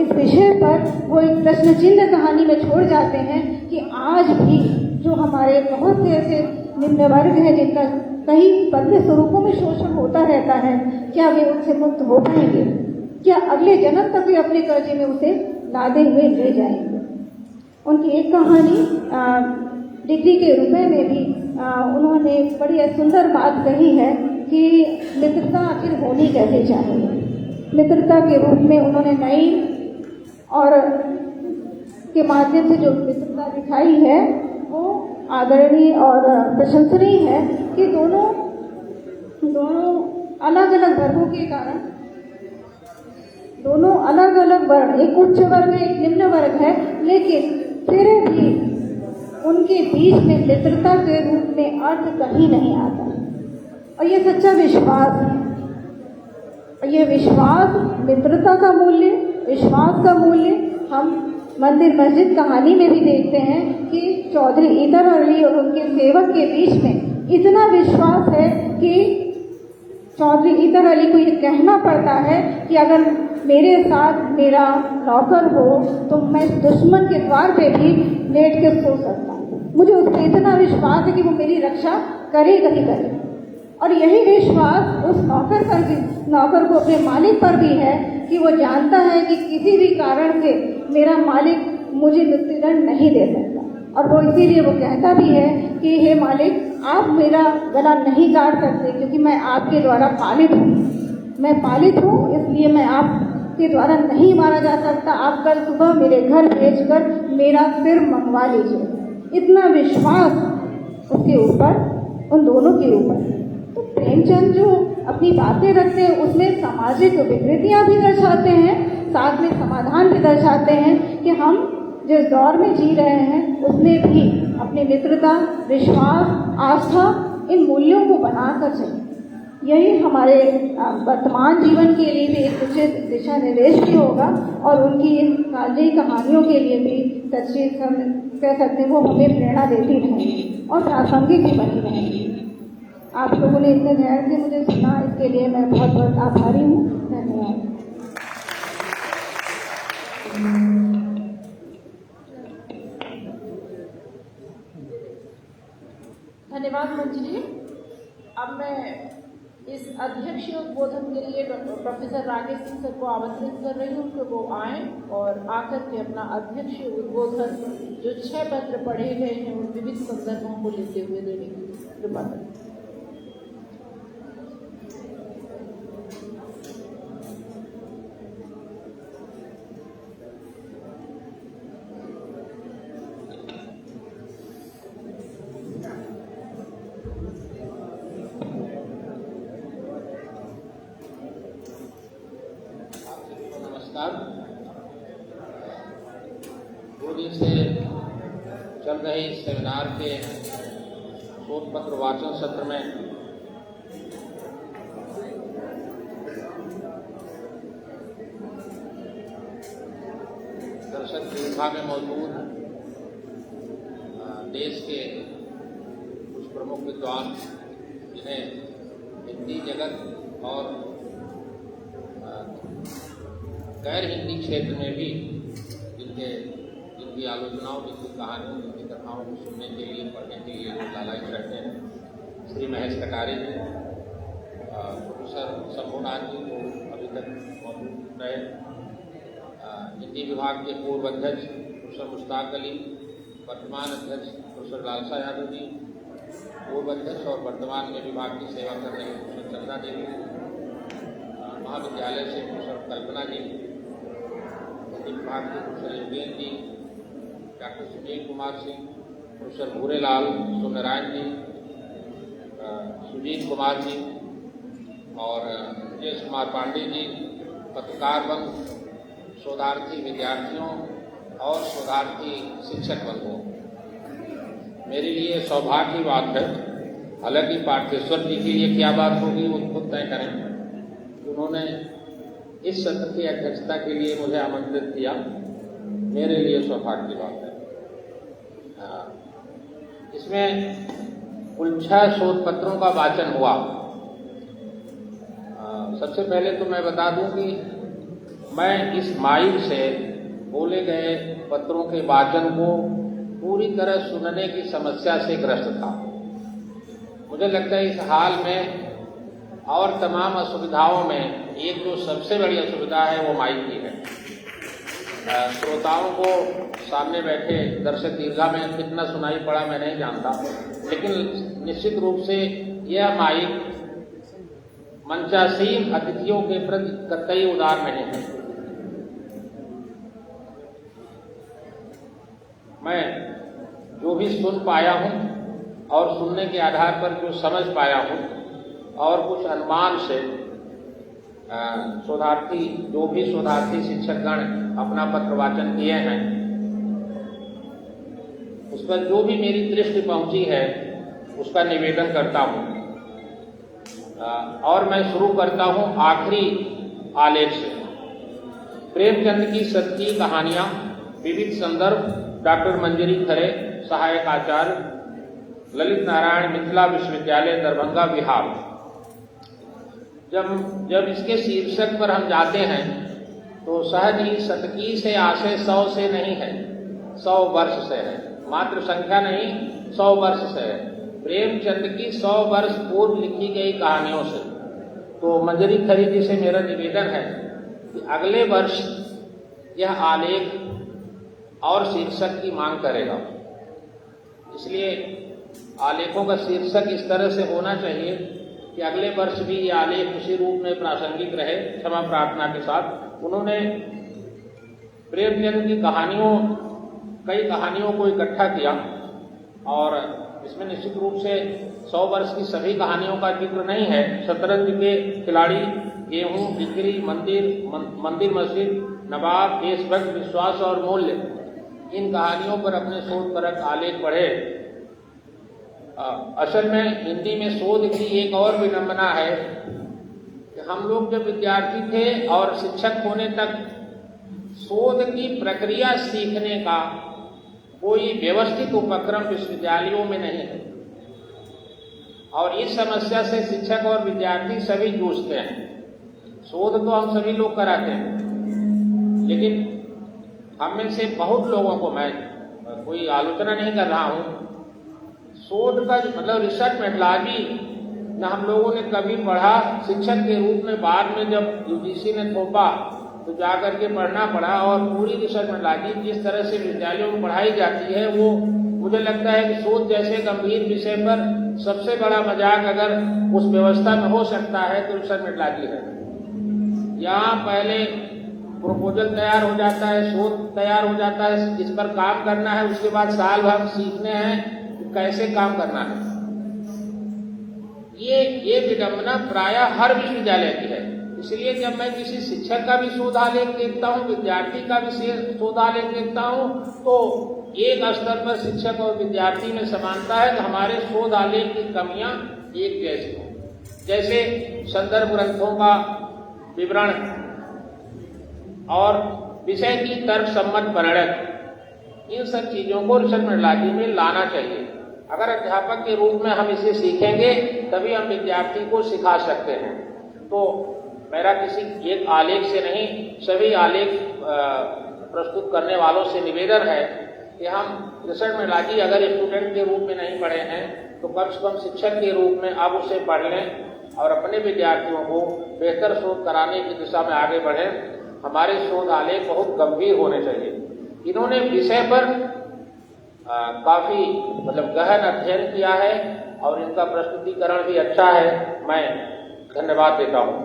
इस विषय पर वो एक प्रश्न चिन्ह कहानी में छोड़ जाते हैं कि आज भी जो हमारे बहुत से ऐसे निम्न वर्ग हैं जिनका कई बदले स्वरूपों में शोषण होता रहता है, क्या वे उससे मुक्त हो पाएंगे? क्या अगले जन्म तक वे अपने कर्जे में उसे लादे हुए ले जाएंगे? उनकी एक कहानी डिग्री के रुपए में भी उन्होंने बड़ी सुंदर बात कही है कि मित्रता आखिर होनी कैसे चाहिए। मित्रता के रूप में उन्होंने नई और के माध्यम से जो मित्रता दिखाई है वो आदरणीय और प्रशंसनीय है कि दोनों अलग अलग वर्गों के कारण दोनों अलग अलग वर्ण, एक उच्च वर्ग है एक निम्न वर्ग है, लेकिन फिर भी उनके बीच में मित्रता के रूप में अर्थ कहीं नहीं आता। और ये सच्चा विश्वास है, और ये विश्वास मित्रता का मूल्य, विश्वास का मूल्य हम मंदिर मस्जिद कहानी में भी देखते हैं कि चौधरी इतर अली और उनके सेवक के बीच में इतना विश्वास है कि चौधरी इतर अली को ये कहना पड़ता है कि अगर मेरे साथ मेरा नौकर हो तो मैं दुश्मन के द्वार पे भी लेट के सो सकता हूँ। मुझे उस पर इतना विश्वास है कि वो मेरी रक्षा करेगा ही करेगा। और यही विश्वास उस नौकर को अपने मालिक पर भी है कि वो जानता है कि किसी भी कारण से मेरा मालिक मुझे मृत्युदंड नहीं दे सकता। और वो इसीलिए वो कहता भी है कि हे मालिक, आप मेरा गला नहीं काट सकते क्योंकि मैं आपके द्वारा पालित हूँ। मैं पालित हूँ इसलिए मैं आपके द्वारा नहीं मारा जा सकता। आप कल सुबह मेरे घर भेजकर मेरा सिर मंगवा लीजिए। इतना विश्वास उसके ऊपर, उन दोनों के ऊपर। तो प्रेमचंद जो अपनी बातें रखते हैं उसमें सामाजिक विकृतियाँ भी दर्शाते हैं, साथ में समाधान भी दर्शाते हैं कि हम जिस दौर में जी रहे हैं उसमें भी अपनी मित्रता, विश्वास, आस्था, इन मूल्यों को बनाकर चलें। यही हमारे वर्तमान जीवन के लिए भी एक उचित दिशा निर्देश भी होगा और उनकी इन काल्पनिक कहानियों के लिए भी सच्ची कह सकते हैं वो हमें प्रेरणा देती रहेंगी और प्रासंगिक भी बनी रहेंगी। आप लोगों ने इतने धैर्य से मुझे सुना, इसके लिए मैं बहुत बहुत आभारी हूँ। धन्यवाद। धन्यवाद मंजरी। अब मैं इस अध्यक्षीय उद्बोधन के लिए प्रोफेसर राकेश सिंह सर को आमंत्रित कर रही हूँ कि वो आएँ और आकर के अपना अध्यक्षीय उद्बोधन जो 6 पत्र पढ़े गए हैं उन विविध संदर्भों को लेते हुए देने की कृपा करें। दो दिन से चल रहे इस सेमिनार के शोध पत्र वाचन सत्र में दर्शक दीर्घा में मौजूद देश के कुछ प्रमुख विद्वान जिन्हें हिंदी जगत और गैर हिंदी क्षेत्र में भी जिनकी आलोचनाओं, जिनकी कहानियों, जिनकी कथाओं को सुनने के लिए, पढ़ने के लिए लोग लालायित रहते हैं। श्री महेश कटारे जी, प्रोफेसर शंभुनाथ जी को अभी तक मौजूद रहे, हिंदी विभाग के पूर्व अध्यक्ष प्रोफेसर मुश्ताक अली, वर्तमान अध्यक्ष प्रोफेसर लालसा यादव जी, पूर्व अध्यक्ष और वर्तमान में विभाग की सेवा कर रहे प्रोफेसर चंद्रा देवी, महाविद्यालय से प्रोफेसर कल्पना जी, विभाग के प्रोफेसर योगेन जी, डॉक्टर सुनील कुमार सिंह, प्रोफेसर भूरेलाल सोमनारायण जी, सुजीत कुमार जी और विजय कुमार पांडे जी, पत्रकार बंधु शोधार्थी विद्यार्थियों और शोधार्थी शिक्षक बंधुओं, मेरे लिए सौभाग्य की बात है, हालांकि पार्थेश्वर जी के लिए क्या बात होगी वो खुद तय करें, उन्होंने इस सत्र की अध्यक्षता के लिए मुझे आमंत्रित किया, मेरे लिए सौभाग्य की बात है। इसमें कुल 6 शोध पत्रों का वाचन हुआ। सबसे पहले तो मैं बता दूं कि मैं इस माइक से बोले गए पत्रों के वाचन को पूरी तरह सुनने की समस्या से ग्रस्त था। मुझे लगता है इस हाल में और तमाम असुविधाओं में एक जो सबसे बड़ी असुविधा है वो माइक की है। श्रोताओं को सामने बैठे दर्शक दीर्घा में कितना सुनाई पड़ा मैं नहीं जानता, लेकिन निश्चित रूप से यह माइक मंचासीन अतिथियों के प्रति कतई उदार नहीं है। मैं जो भी सुन पाया हूं और सुनने के आधार पर जो समझ पाया हूं और कुछ अनुमान से शोधार्थी जो भी शोधार्थी शिक्षकगण अपना पत्र वाचन किए हैं उस पर जो भी मेरी दृष्टि पहुंची है उसका निवेदन करता हूं। और मैं शुरू करता हूं आखिरी आलेख से। प्रेमचंद की सच्ची कहानियां, विविध संदर्भ, डॉक्टर मंजरी खरे, सहायक आचार्य, ललित नारायण मिथिला विश्वविद्यालय दरभंगा बिहार। जब इसके शीर्षक पर हम जाते हैं तो सहज ही शतकी से आशय 100 से नहीं है, 100 वर्ष से है, मात्र संख्या नहीं 100 वर्ष से है। प्रेमचंद की 100 वर्ष पूर्व लिखी गई कहानियों से। तो मंजरी खरी जी से मेरा निवेदन है कि अगले वर्ष यह आलेख और शीर्षक की मांग करेगा, इसलिए आलेखों का शीर्षक इस तरह से होना चाहिए कि अगले वर्ष भी ये आलेख उसी रूप में प्रासंगिक रहे, क्षमा प्रार्थना के साथ। उन्होंने प्रेमचंद की कई कहानियों को इकट्ठा किया और इसमें निश्चित रूप से 100 वर्ष की सभी कहानियों का जिक्र नहीं है। शतरंज के खिलाड़ी, गेहूं, बिक्री, मंदिर मस्जिद, नवाब, देशभक्त, विश्वास और मूल्य, इन कहानियों पर अपने शोधपरक आलेख पढ़े। असल में हिंदी में शोध की एक और विडंबना है कि हम लोग जब विद्यार्थी थे और शिक्षक होने तक शोध की प्रक्रिया सीखने का कोई व्यवस्थित उपक्रम विश्वविद्यालयों में नहीं है और इस समस्या से शिक्षक और विद्यार्थी सभी जूझते हैं। शोध तो हम सभी लोग कराते हैं, लेकिन हम में से बहुत लोगों को, मैं कोई आलोचना नहीं कर रहा हूं, शोध का मतलब रिसर्च मेथोडोलॉजी न हम लोगों ने कभी पढ़ा। शिक्षक के रूप में बाद में जब यूजीसी ने थोपा तो जाकर के पढ़ना पड़ा और पूरी रिसर्च मेथोडोलॉजी जिस तरह से विद्यालयों में पढ़ाई जाती है वो मुझे लगता है कि शोध जैसे गंभीर विषय पर सबसे बड़ा मजाक अगर उस व्यवस्था में हो सकता है तो रिसर्च मेथोडोलॉजी है। यहाँ पहले प्रपोजल तैयार हो जाता है, शोध तैयार हो जाता है, इस पर काम करना है, उसके बाद साल भर सीखने हैं कि कैसे काम करना है। ये विडंबना प्रायः हर विश्वविद्यालय की है। इसलिए जब मैं किसी शिक्षक का भी शोधालेख देखता हूँ, विद्यार्थी का भी शोधालेख देखता हूँ, तो एक स्तर पर शिक्षक और विद्यार्थी में समानता है कि हमारे शोधालेख की कमियां एक जैसी हों। जैसे संदर्भ ग्रंथों का विवरण और विषय की तर्क सम्मत परिणत, इन सब चीजों को रिसर्च मेथोडोलॉजी में लाना चाहिए। अगर अध्यापक के रूप में हम इसे सीखेंगे तभी हम विद्यार्थी को सिखा सकते हैं। तो मेरा किसी एक आलेख से नहीं, सभी आलेख प्रस्तुत करने वालों से निवेदन है कि हम रिसर्च मेथोडोलॉजी अगर स्टूडेंट के रूप में नहीं पढ़े हैं तो कम से कम शिक्षक के रूप में अब उसे पढ़ लें और अपने विद्यार्थियों को बेहतर शोध कराने की दिशा में आगे बढ़ें। हमारे शोध आलेख बहुत गंभीर होने चाहिए। इन्होंने विषय पर काफी गहन अध्ययन किया है और इनका प्रस्तुतिकरण भी अच्छा है। मैं धन्यवाद देता हूँ।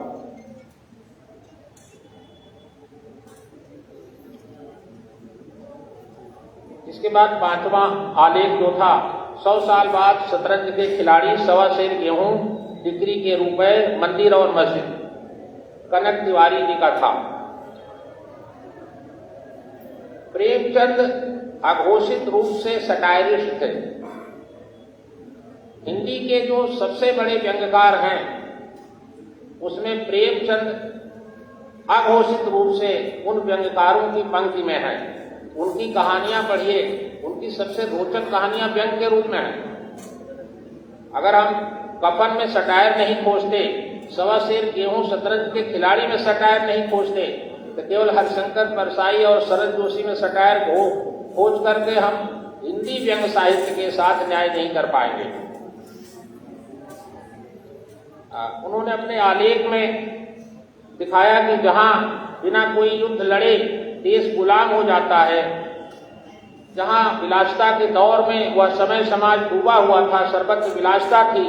इसके बाद 5वां आलेख जो था, 100 साल बाद शतरंज के खिलाड़ी, 1.25 सेर गेहूं, डिग्री के रुपए, मंदिर और मस्जिद, कनक तिवारी जी का था। प्रेमचंद अघोषित रूप से सटायरिस्ट थे। हिंदी के जो सबसे बड़े व्यंग्यकार हैं उसमें प्रेमचंद अघोषित रूप से उन व्यंग्यकारों की पंक्ति में है। उनकी कहानियां पढ़िए, उनकी सबसे रोचक कहानियां व्यंग्य के रूप में है। अगर हम कफन में सटायर नहीं खोजते, सवा शेर गेहूं शतरंज के खिलाड़ी में सटायर नहीं खोजते, तो केवल हरिशंकर परसाई और शरद जोशी में सटायर खोज करके हम हिंदी व्यंग्य साहित्य के साथ न्याय नहीं कर पाएंगे। उन्होंने अपने आलेख में दिखाया कि जहां बिना कोई युद्ध लड़े देश गुलाम हो जाता है, जहां विलासिता के दौर में वह समय समाज डूबा हुआ था, सर्वत्र विलासिता थी,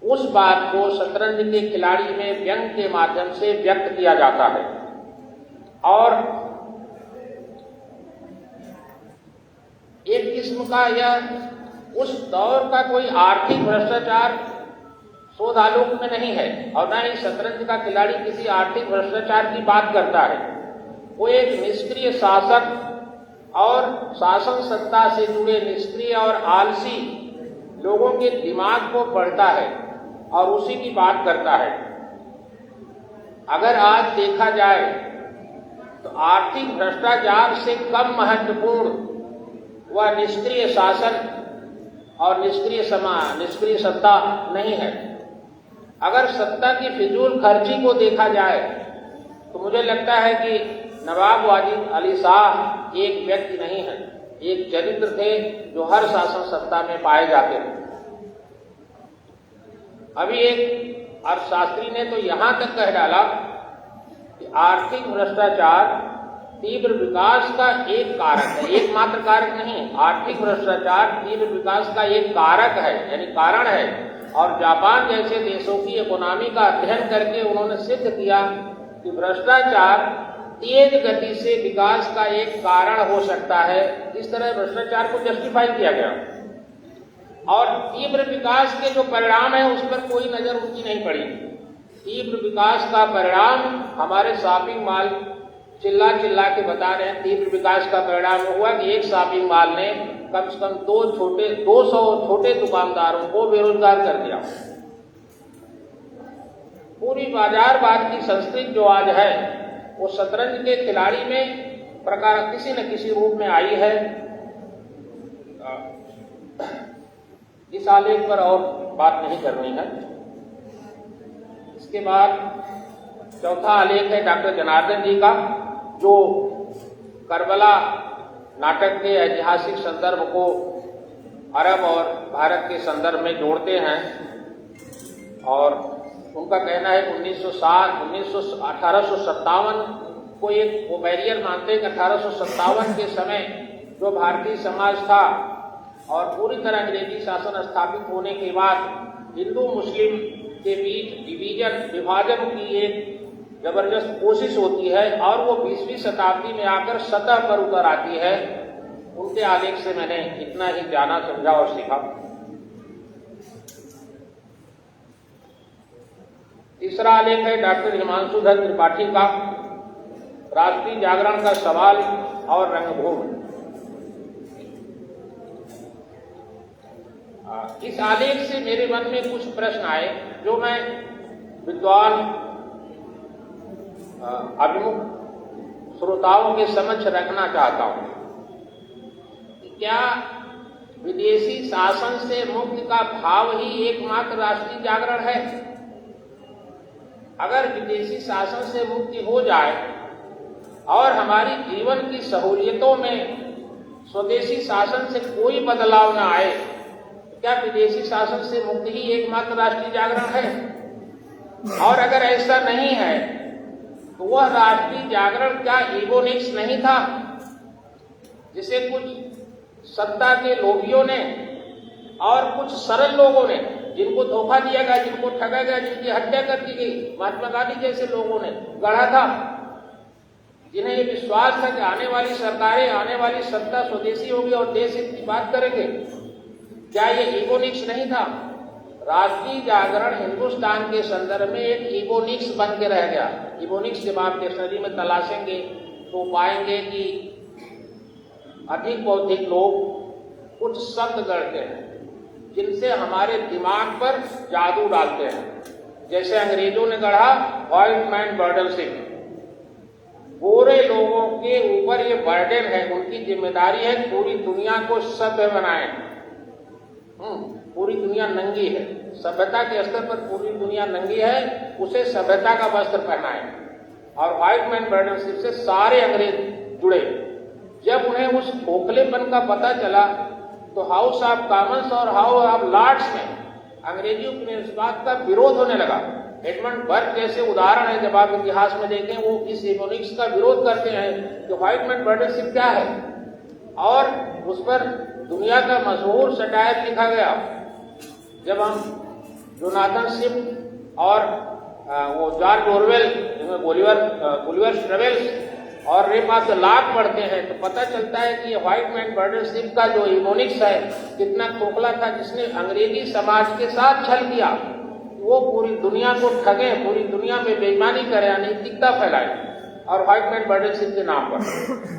उस बात को शतरंज के खिलाड़ी में व्यंग्य के माध्यम से व्यक्त किया जाता है। और एक किस्म का यह उस दौर का कोई आर्थिक भ्रष्टाचार शोध आलोक में नहीं है, और न ही शतरंज का खिलाड़ी किसी आर्थिक भ्रष्टाचार की बात करता है। वो एक निष्क्रिय शासक और शासन सत्ता से जुड़े निष्क्रिय और आलसी लोगों के दिमाग को पढ़ता है और उसी की बात करता है। अगर आज देखा जाए तो आर्थिक भ्रष्टाचार से कम महत्वपूर्ण वह निष्क्रिय शासन और निष्क्रिय सत्ता नहीं है। अगर सत्ता की फिजूल खर्ची को देखा जाए तो मुझे लगता है कि नवाब वाजिद अली शाह एक व्यक्ति नहीं है, एक चरित्र थे जो हर शासन सत्ता में पाए जाते थे। अभी एक अर्थशास्त्री ने तो यहां तक कह डाला कि आर्थिक भ्रष्टाचार तीव्र विकास का एक कारक है, एकमात्र कारक नहीं। आर्थिक भ्रष्टाचार तीव्र विकास का एक कारक है, यानी कारण है। और जापान जैसे देशों की इकोनॉमी का अध्ययन करके उन्होंने सिद्ध किया कि भ्रष्टाचार तेज गति से विकास का एक कारण हो सकता है। इस तरह भ्रष्टाचार को जस्टिफाई किया गया और तीव्र विकास के जो परिणाम है उस पर कोई नजर उनकी नहीं पड़ी। तीव्र विकास का परिणाम हमारे शॉपिंग मॉल चिल्ला के बता रहे हैं। तीव्र विकास का परिणाम हुआ कि एक शॉपिंग मॉल ने कम से कम 200 छोटे दुकानदारों को बेरोजगार कर दिया। पूरी बाजारवाद की संस्कृति जो आज है वो शतरंज के खिलाड़ी में प्रकार किसी न किसी रूप में आई है। इस आलेख पर और बात नहीं करनी है। इसके बाद चौथा आलेख है डॉक्टर जनार्दन जी का, जो करबला नाटक के ऐतिहासिक संदर्भ को अरब और भारत के संदर्भ में जोड़ते हैं। और उनका कहना है कि 1857 को एक वो बैरियर मानते हैं कि 1857 के समय जो भारतीय समाज था और पूरी तरह अंग्रेजी शासन स्थापित होने के बाद हिंदू मुस्लिम के बीच विभाजन की एक जबरदस्त कोशिश होती है और वो 20वीं शताब्दी में आकर सतह पर उतर आती है। उनके आलेख से मैंने इतना ही जाना, समझा और सीखा। तीसरा आलेख है डॉक्टर हिमांशुधर त्रिपाठी का, राष्ट्रीय जागरण का सवाल और रंगभूमि। इस आलेख से मेरे मन में कुछ प्रश्न आए जो मैं विद्वान अभिमुख श्रोताओं के समक्ष रखना चाहता हूं। क्या विदेशी शासन से मुक्ति का भाव ही एकमात्र राष्ट्रीय जागरण है? अगर विदेशी शासन से मुक्ति हो जाए और हमारी जीवन की सहूलियतों में स्वदेशी शासन से कोई बदलाव न आए, क्या विदेशी शासन से मुक्ति ही एकमात्र राष्ट्रीय जागरण है? और अगर ऐसा नहीं है तो वह राष्ट्रीय जागरण क्या ईगोनिक्स नहीं था, जिसे कुछ सत्ता के लोभियों ने और कुछ सरल लोगों ने, जिनको धोखा दिया गया, जिनको ठगा गया, जिनकी हत्या कर दी गई, महात्मा गांधी जैसे लोगों ने गढ़ा था, जिन्हें ये विश्वास था कि आने वाली सरकारें, आने वाली सत्ता स्वदेशी होगी और देश हित की बात करेंगे। क्या ये ईगोनिक्स नहीं था? राष्ट्रीय जागरण हिंदुस्तान के संदर्भ में एक ईगोनिक्स बन के रह गया। इबोनिक्स जब आप डिक्शनरी में तलाशेंगे तो पाएंगे कि अधिक बौद्धिक लोग कुछ शब्द गढ़ते हैं जिनसे हमारे दिमाग पर जादू डालते हैं। जैसे अंग्रेजों ने गढ़ा व्हाइट मैन बर्डनशिप, गोरे लोगों के ऊपर ये बर्डन है, उनकी जिम्मेदारी है पूरी दुनिया को सभ्य बनाएं। पूरी दुनिया नंगी है, सभ्यता के स्तर पर पूरी दुनिया नंगी है, उसे सभ्यता का वस्त्र पहनाएं। और व्हाइट मैन बर्डनशिप से सारे अंग्रेज जुड़े। जब उन्हें उस खोखलेपन का पता चला तो हाउस ऑफ कॉमन्स और हाउस ऑफ लॉर्ड्स में अंग्रेजी उपनिवेशवाद का विरोध होने लगा। एडमंड बर्क जैसे उदाहरण है, जब आप इतिहास में देखें, वो इस इबोनिक्स का विरोध करते हैं कि व्हाइट मैन बर्डनशिप क्या है, और उस पर दुनिया का मशहूर सटायर लिखा गया। जब हम जोनाथन स्विफ्ट और वो जॉर्ज ऑरवेल जिसमें गुलिवर ट्रेवल्स और रेप ऑफ द लॉक पढ़ते हैं तो पता चलता है कि व्हाइट मैन बर्डनशिप का जो इबोनिक्स है कितना खोखला था, जिसने अंग्रेजी समाज के साथ छल किया। वो पूरी दुनिया को ठगे, पूरी दुनिया में बेईमानी करे, अनैतिकता फैलाए, और व्हाइट मैन बर्डनशिप के नाम पर।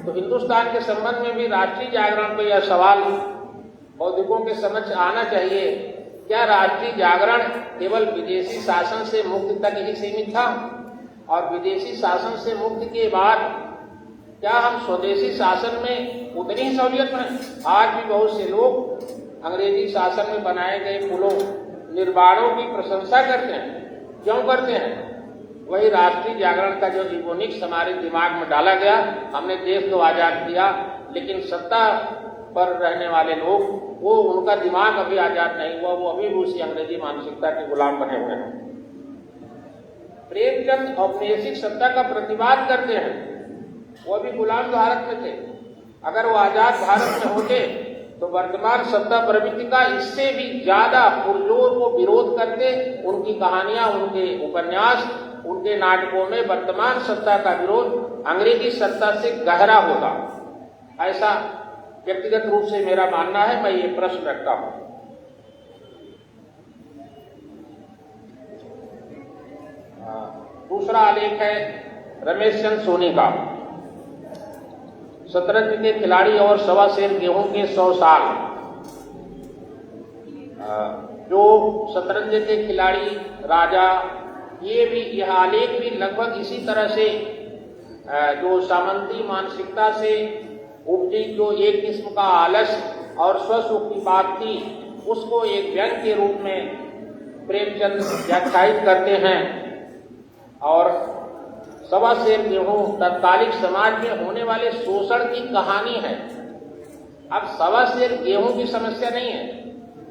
तो हिंदुस्तान के संबंध में भी राष्ट्रीय जागरण पर यह सवाल बौद्धिकों के समक्ष आना चाहिए, क्या राष्ट्रीय जागरण केवल विदेशी शासन से मुक्ति तक ही सीमित था? और विदेशी शासन से मुक्ति के बाद क्या हम स्वदेशी शासन में उतनी ही सहूलियत में? आज भी बहुत से लोग अंग्रेजी शासन में बनाए गए पुलों, निर्माणों की प्रशंसा करते हैं। क्यों करते हैं? वही राष्ट्रीय जागरण का जो इबोनिक्स हमारे दिमाग में डाला गया, हमने देश को आजाद किया, लेकिन सत्ता पर रहने वाले लोग, वो उनका दिमाग अभी आजाद नहीं हुआ, वो अभी भी उसी अंग्रेजी मानसिकता के गुलाम बने हुए हैं। प्रेमचंद औपनिवेशिक सत्ता का प्रतिवाद करते हैं, वो भी गुलाम भारत में थे। अगर वो आजाद भारत में होते तो वर्तमान सत्ता प्रवृत्ति का इससे भी ज्यादा पुरजोर वो विरोध करते। उनकी कहानियां, उनके उपन्यास, उनके नाटकों में वर्तमान सत्ता का विरोध अंग्रेजी सत्ता से गहरा होगा, ऐसा व्यक्तिगत रूप से मेरा मानना है। मैं ये प्रश्न रखता हूं। दूसरा आलेख है रमेश चंद्र सोनी का, शतरंज के खिलाड़ी और सवा सेर गेहूं के 100 साल। जो शतरंज के खिलाड़ी राजा, ये भी, यह आलेख भी लगभग इसी तरह से जो सामंती मानसिकता से उपजी जो एक किस्म का आलस्य और स्वसुखीपात थी, उसको एक व्यंग के रूप में प्रेमचंद व्याख्यायित करते हैं। और सवा सेर गेहूं तत्कालिक समाज में होने वाले शोषण की कहानी है। अब सवा सेर गेहूं की समस्या नहीं है,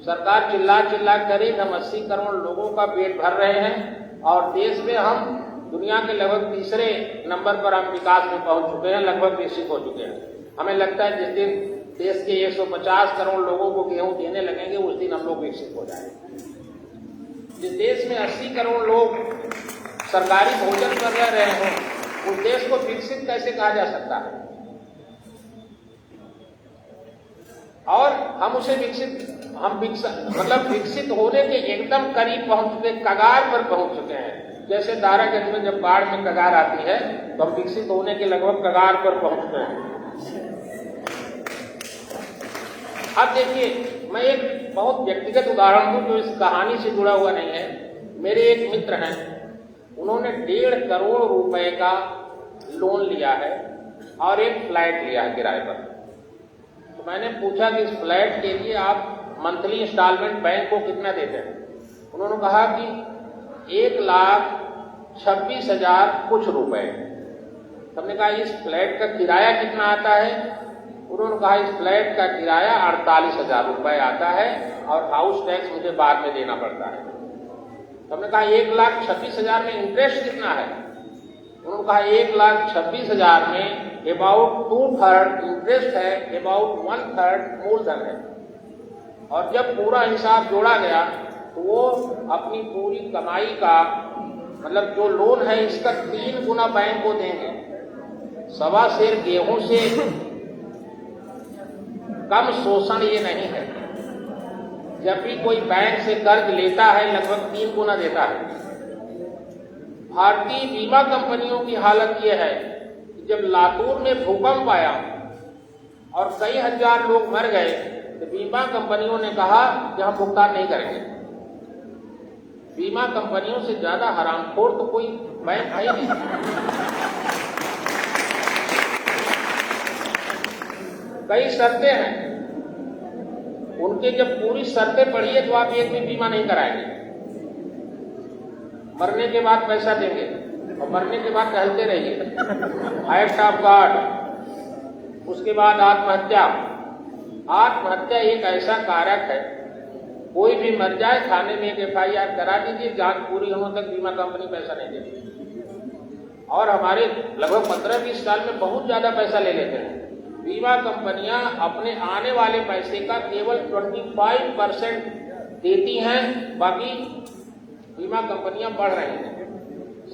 सरकार चिल्ला चिल्ला करे हम 80 करोड़ लोगों का पेट भर रहे हैं और देश में हम दुनिया के लगभग तीसरे नंबर पर हम विकास में पहुंच चुके हैं, लगभग विकसित हो चुके हैं। हमें लगता है जिस दिन देश के 150 करोड़ लोगों को गेहूं देने लगेंगे उस दिन हम लोग विकसित हो जाएंगे। जिस देश में 80 करोड़ लोग सरकारी भोजन कर रहे हों, उस देश को विकसित कैसे कहा जा सकता है? और हम उसे विकसित होने के एकदम करीब पहुंच चुके, कगार पर पहुंच चुके हैं। जैसे दारागंज में जब बाढ़ में कगार आती है तो हम विकसित होने के लगभग कगार पर पहुंच चुके हैं। अब देखिए, मैं एक बहुत व्यक्तिगत उदाहरण दूं जो इस कहानी से जुड़ा हुआ नहीं है। मेरे एक मित्र हैं, उन्होंने 1.5 करोड़ रुपए का लोन लिया है और एक फ्लैट लिया है किराए पर। तो मैंने पूछा कि इस फ्लैट के लिए आप मंथली इंस्टॉलमेंट बैंक को कितना देते हैं? उन्होंने कहा कि 1,26,000 कुछ रुपए। हमने कहा इस फ्लैट का किराया कितना आता है? उन्होंने कहा इस फ्लैट का किराया 48,000 रुपए आता है और हाउस टैक्स मुझे बाद में देना पड़ता है। हमने कहा 1,26,000 में इंटरेस्ट कितना है? उन्होंने कहा 1,26,000 में अबाउट 2/3 इंटरेस्ट है, अबाउट 1/3 मूलधन है। और जब पूरा हिसाब जोड़ा गया तो वो अपनी पूरी कमाई का, मतलब जो लोन है इसका 3 गुना बैंक को देंगे। सवा सेर गेहूं से कम शोषण ये नहीं है। जब भी कोई बैंक से कर्ज लेता है लगभग 3 गुना देता है। भारतीय बीमा कंपनियों की हालत यह है कि जब लातूर में भूकंप आया और कई हजार लोग मर गए तो बीमा कंपनियों ने कहा कि हम भुगतान नहीं करेंगे। बीमा कंपनियों से ज्यादा हरामखोर तो कोई बैंक है ही नहीं। कई शर्तें हैं, उनके जब पूरी शर्तें पढ़ी है तो आप एक भी बीमा नहीं कराएंगे। मरने के बाद पैसा देंगे और मरने के बाद टहलते रहिए। एक्ट ऑफ गॉड, उसके बाद आत्महत्या। आत्महत्या एक ऐसा कारक है, कोई भी मर जाए थाने में एक FIR करा दीजिए, जांच पूरी होने तक बीमा कंपनी पैसा नहीं देती। और हमारे लगभग 15-20 साल में बहुत ज्यादा पैसा ले लेते हैं। बीमा कंपनियां अपने आने वाले पैसे का केवल 25% देती हैं, बाकी बीमा कंपनियां बढ़ रही हैं।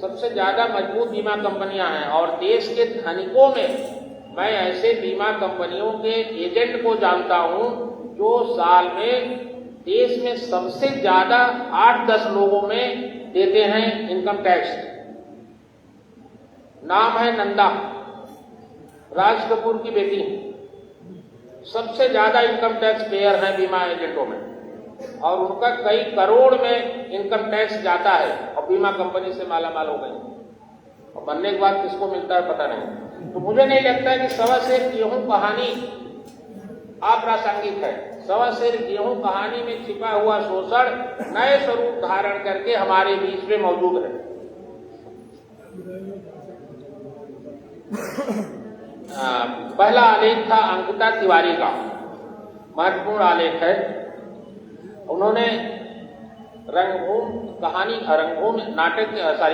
सबसे ज्यादा मजबूत बीमा कंपनियां हैं और देश के धनिकों में मैं ऐसे बीमा कंपनियों के एजेंट को जानता हूं जो साल में देश में सबसे ज्यादा 8-10 लोगों में देते हैं इनकम टैक्स। नाम है नंदा, राज कपूर की बेटी। सबसे ज्यादा इनकम टैक्स पेयर है बीमा एजेंटों में और उनका कई करोड़ में इनकम टैक्स जाता है और बीमा कंपनी से मालामाल हो गई। और बनने के बाद किसको मिलता है पता नहीं। तो मुझे नहीं लगता है कि 1.25 सेर गेहूं कहानी अप्रासंगिक है। 1.25 सेर गेहूं कहानी में छिपा हुआ शोषण नए स्वरूप धारण करके हमारे बीच में मौजूद है। पहला आलेख था अंकिता तिवारी का, महत्वपूर्ण आलेख है। उन्होंने रंगभूमि नाटक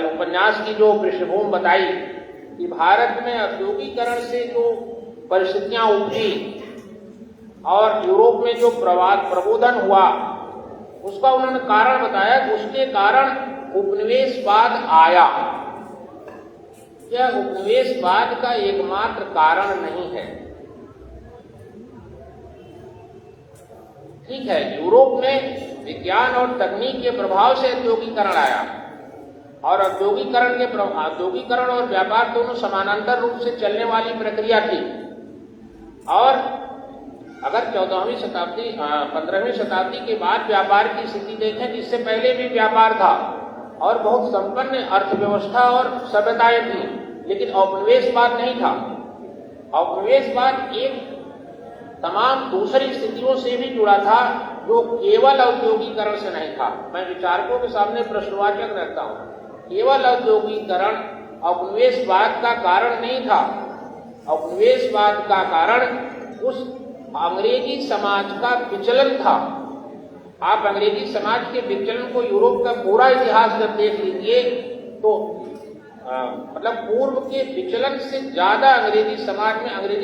उपन्यास की जो पृष्ठभूमि बताई कि भारत में औद्योगिकरण से जो परिस्थितियां उपजी और यूरोप में जो प्रबोधन हुआ उसका उन्होंने कारण बताया कि उसके कारण उपनिवेशवाद आया। यह उपनिवेशवाद का एकमात्र कारण नहीं है। ठीक है, यूरोप में विज्ञान और तकनीक के प्रभाव से औद्योगिकरण आया और औद्योगिकरण और व्यापार दोनों समानांतर रूप से चलने वाली प्रक्रिया थी। और अगर 15वीं शताब्दी के बाद व्यापार की स्थिति देखें, जिससे पहले भी व्यापार था और बहुत संपन्न अर्थव्यवस्था और सभ्यताएं थी, लेकिन औपनिवेशवाद नहीं था। औपनिवेशवाद एक तमाम दूसरी स्थितियों से भी जुड़ा था जो केवल औद्योगिकरण से नहीं था। मैं विचारकों के सामने प्रश्नवाचक रखता हूं। केवल औद्योगिकरण औपनिवेशवाद का कारण नहीं था। औपनिवेशवाद का कारण उस अंग्रेजी समाज का विचलन था। आप अंग्रेजी समाज के विचलन को यूरोप का पूरा इतिहास जब देख लीजिए तो मतलब पूर्व के विचलन से ज्यादा अंग्रेजी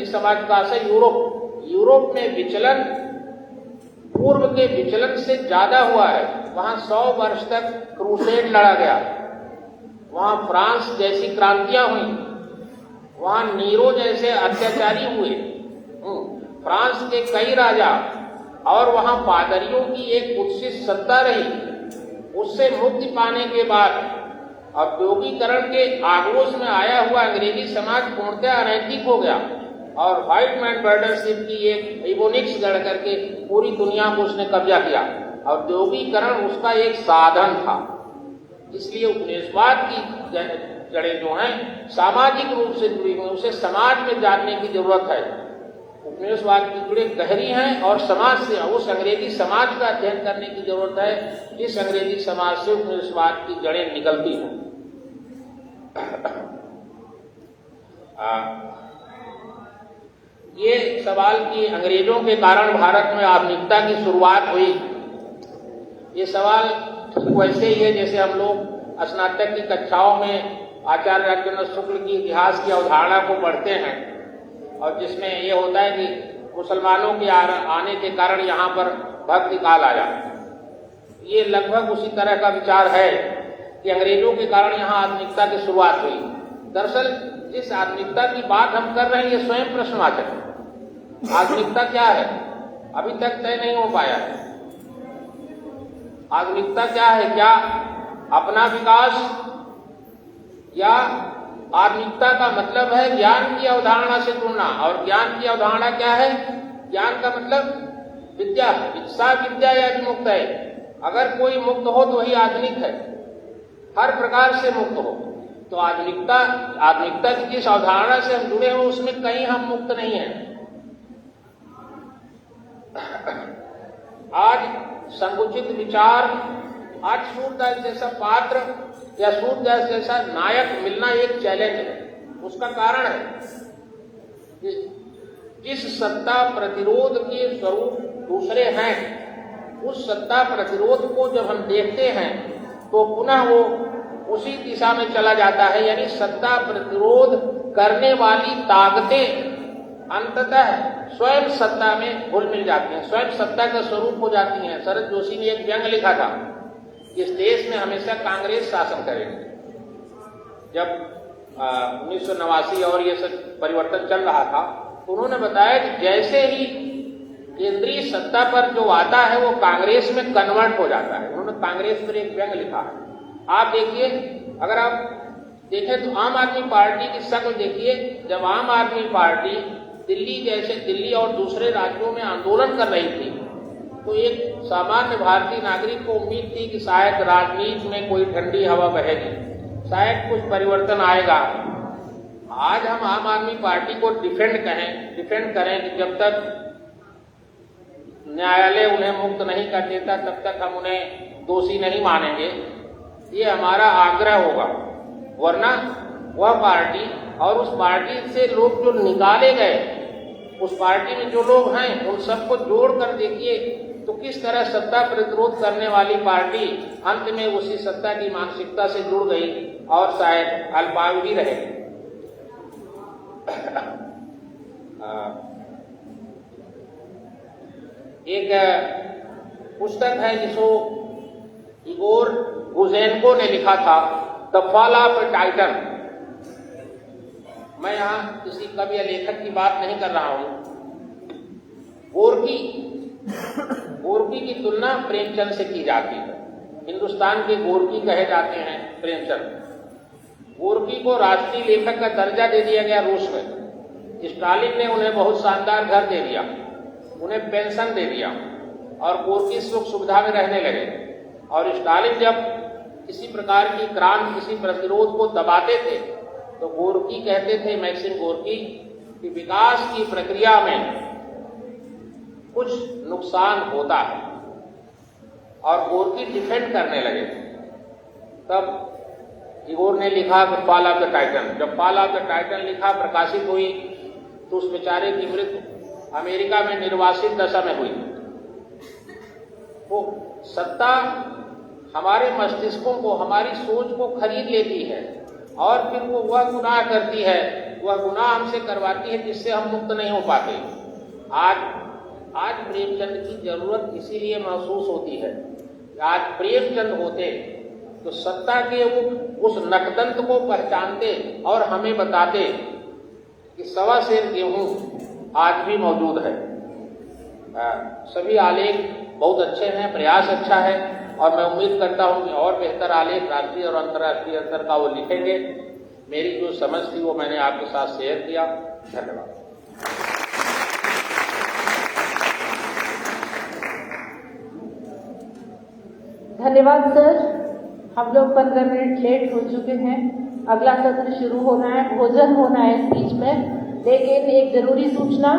समाज का असर यूरोप में विचलन पूर्व के विचलन से ज्यादा हुआ है। वहां 100 वर्ष तक क्रूसेड लड़ा गया, वहां फ्रांस जैसी क्रांतियां हुई, वहां नीरो जैसे अत्याचारी हुए, फ्रांस के कई राजा, और वहां पादरियों की एक कुत्सित सत्ता रही। उससे मुक्ति पाने के बाद औद्योगिकरण के आक्रोश में आया हुआ अंग्रेजी समाज पूर्णतः अनैतिक हो गया और व्हाइट मैन बर्डरशिप की एक इबोनिक्स गढ़ करके पूरी दुनिया को उसने कब्जा किया। औद्योगिकरण उसका एक साधन था। इसलिए उपनिवेशवाद की जड़ें जो हैं सामाजिक रूप से जुड़ी हुई, उसे समाज में जानने की जरूरत है। उपनिवेशवाद की जुड़ें गहरी हैं और समाज से, उस अंग्रेजी समाज का अध्ययन करने की जरूरत है जिस अंग्रेजी समाज से उपनिवेशवाद की जड़ें निकलती हैं। ये सवाल कि अंग्रेजों के कारण भारत में आधुनिकता की शुरुआत हुई, ये सवाल वैसे ही है जैसे हम लोग स्नातक की कक्षाओं में आचार्य राजेंद्र शुक्ल की इतिहास की अवधारणा को पढ़ते हैं और जिसमें ये होता है कि मुसलमानों के आने के कारण यहाँ पर भक्ति काल आया। ये लगभग उसी तरह का विचार है कि अंग्रेजों के कारण यहाँ आधुनिकता की शुरुआत हुई। दरअसल जिस आधुनिकता की बात हम कर रहे हैं ये स्वयं प्रश्नवाचक है। आधुनिकता क्या है अभी तक तय नहीं हो पाया है। आधुनिकता क्या है? क्या अपना विकास या आधुनिकता का मतलब है ज्ञान की अवधारणा से जुड़ना। और ज्ञान की अवधारणा क्या है? ज्ञान का मतलब विद्या है। सा विद्या या विमुक्त है। अगर कोई मुक्त हो तो वही आधुनिक है, हर प्रकार से मुक्त हो। तो आधुनिकता की जिस अवधारणा से हम जुड़े हैं उसमें कहीं हम मुक्त नहीं हैं। आज संकुचित विचार, आज सूरदास जैसा पात्र या सूरदास जैसा नायक मिलना एक चैलेंज है। उसका कारण है जिस सत्ता प्रतिरोध के स्वरूप दूसरे हैं, उस सत्ता प्रतिरोध को जब हम देखते हैं तो पुनः वो उसी दिशा में चला जाता है। यानी सत्ता प्रतिरोध करने वाली ताकतें अंततः स्वयं सत्ता में घुल मिल जाती हैं, स्वयं सत्ता का स्वरूप हो जाती हैं। शरद जोशी ने एक व्यंग लिखा था, इस देश में हमेशा कांग्रेस शासन करेगी। जब 1989 और ये सब परिवर्तन चल रहा था तो उन्होंने बताया कि जैसे ही केंद्रीय सत्ता पर जो आता है वो कांग्रेस में कन्वर्ट हो जाता है। उन्होंने कांग्रेस पर एक व्यंग लिखा है। आप देखिए, अगर आप देखें तो आम आदमी पार्टी की शक्ल देखिए। जब आम आदमी पार्टी दिल्ली और दूसरे राज्यों में आंदोलन कर रही थी तो एक सामान्य भारतीय नागरिक को उम्मीद थी कि शायद राजनीति में कोई ठंडी हवा बहेगी, शायद कुछ परिवर्तन आएगा। आज हम आम आदमी पार्टी को डिफेंड करें कि जब तक न्यायालय उन्हें मुक्त नहीं कर देता तब तक हम उन्हें दोषी नहीं मानेंगे, ये हमारा आग्रह होगा। वरना वह पार्टी और उस पार्टी से लोग जो निकाले गए, उस पार्टी में जो लोग हैं उन सबको जोड़ कर देखिए तो किस तरह सत्ता प्रतिरोध करने वाली पार्टी अंत में उसी सत्ता की मानसिकता से जुड़ गई और शायद अल्पायु भी रहे। एक पुस्तक है जिसको इगोर गुजेनको ने लिखा था, द फॉल ऑफ टाइटन। मैं यहाँ किसी कवि या लेखक की बात नहीं कर रहा हूं। गोरकी की तुलना प्रेमचंद से की जाती है। हिंदुस्तान के गोरकी कहे जाते हैं प्रेमचंद। गोरकी को राष्ट्रीय लेखक का दर्जा दे दिया गया रूस में। स्टालिन ने उन्हें बहुत शानदार घर दे दिया, उन्हें पेंशन दे दिया और गोरकी सुख सुविधा में रहने लगे। और स्टालिन जब किसी प्रकार की क्रांति, किसी प्रतिरोध को दबाते थे तो गोरकी कहते थे, मैक्सिम गोरकी, कि विकास की प्रक्रिया में कुछ नुकसान होता है। और गोरकी डिफेंड करने लगे। तब इगोर ने लिखा कि फॉल ऑफ द टाइटन। जब फॉल ऑफ द टाइटन लिखा, प्रकाशित हुई, तो उस बेचारे की मृत्यु अमेरिका में निर्वासित दशा में हुई। तो सत्ता हमारे मस्तिष्कों को, हमारी सोच को खरीद लेती है और फिर वो वह गुनाह करती है, वह गुनाह हमसे करवाती है जिससे हम मुक्त नहीं हो पाते। आज प्रेमचंद की जरूरत इसीलिए महसूस होती है कि आज प्रेमचंद होते तो सत्ता के उस नकदंत को पहचानते और हमें बताते कि 1.25 सेर गेहूं आज भी मौजूद है। सभी आलेख बहुत अच्छे हैं, प्रयास अच्छा है और मैं उम्मीद करता हूं कि और बेहतर आलेख राष्ट्रीय और अंतर्राष्ट्रीय स्तर का वो लिखेंगे। मेरी जो समझ थी वो मैंने आपके साथ शेयर किया। धन्यवाद। धन्यवाद सर। हम लोग 15 मिनट लेट हो चुके हैं। अगला सत्र शुरू होना है, भोजन होना है इस बीच में। लेकिन एक जरूरी सूचना,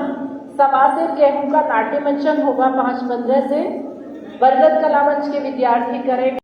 1.25 सेर गेहूं का नाट्य मंचन होगा 5:15 से। बरगद कला मंच के विद्यार्थी करेंगे।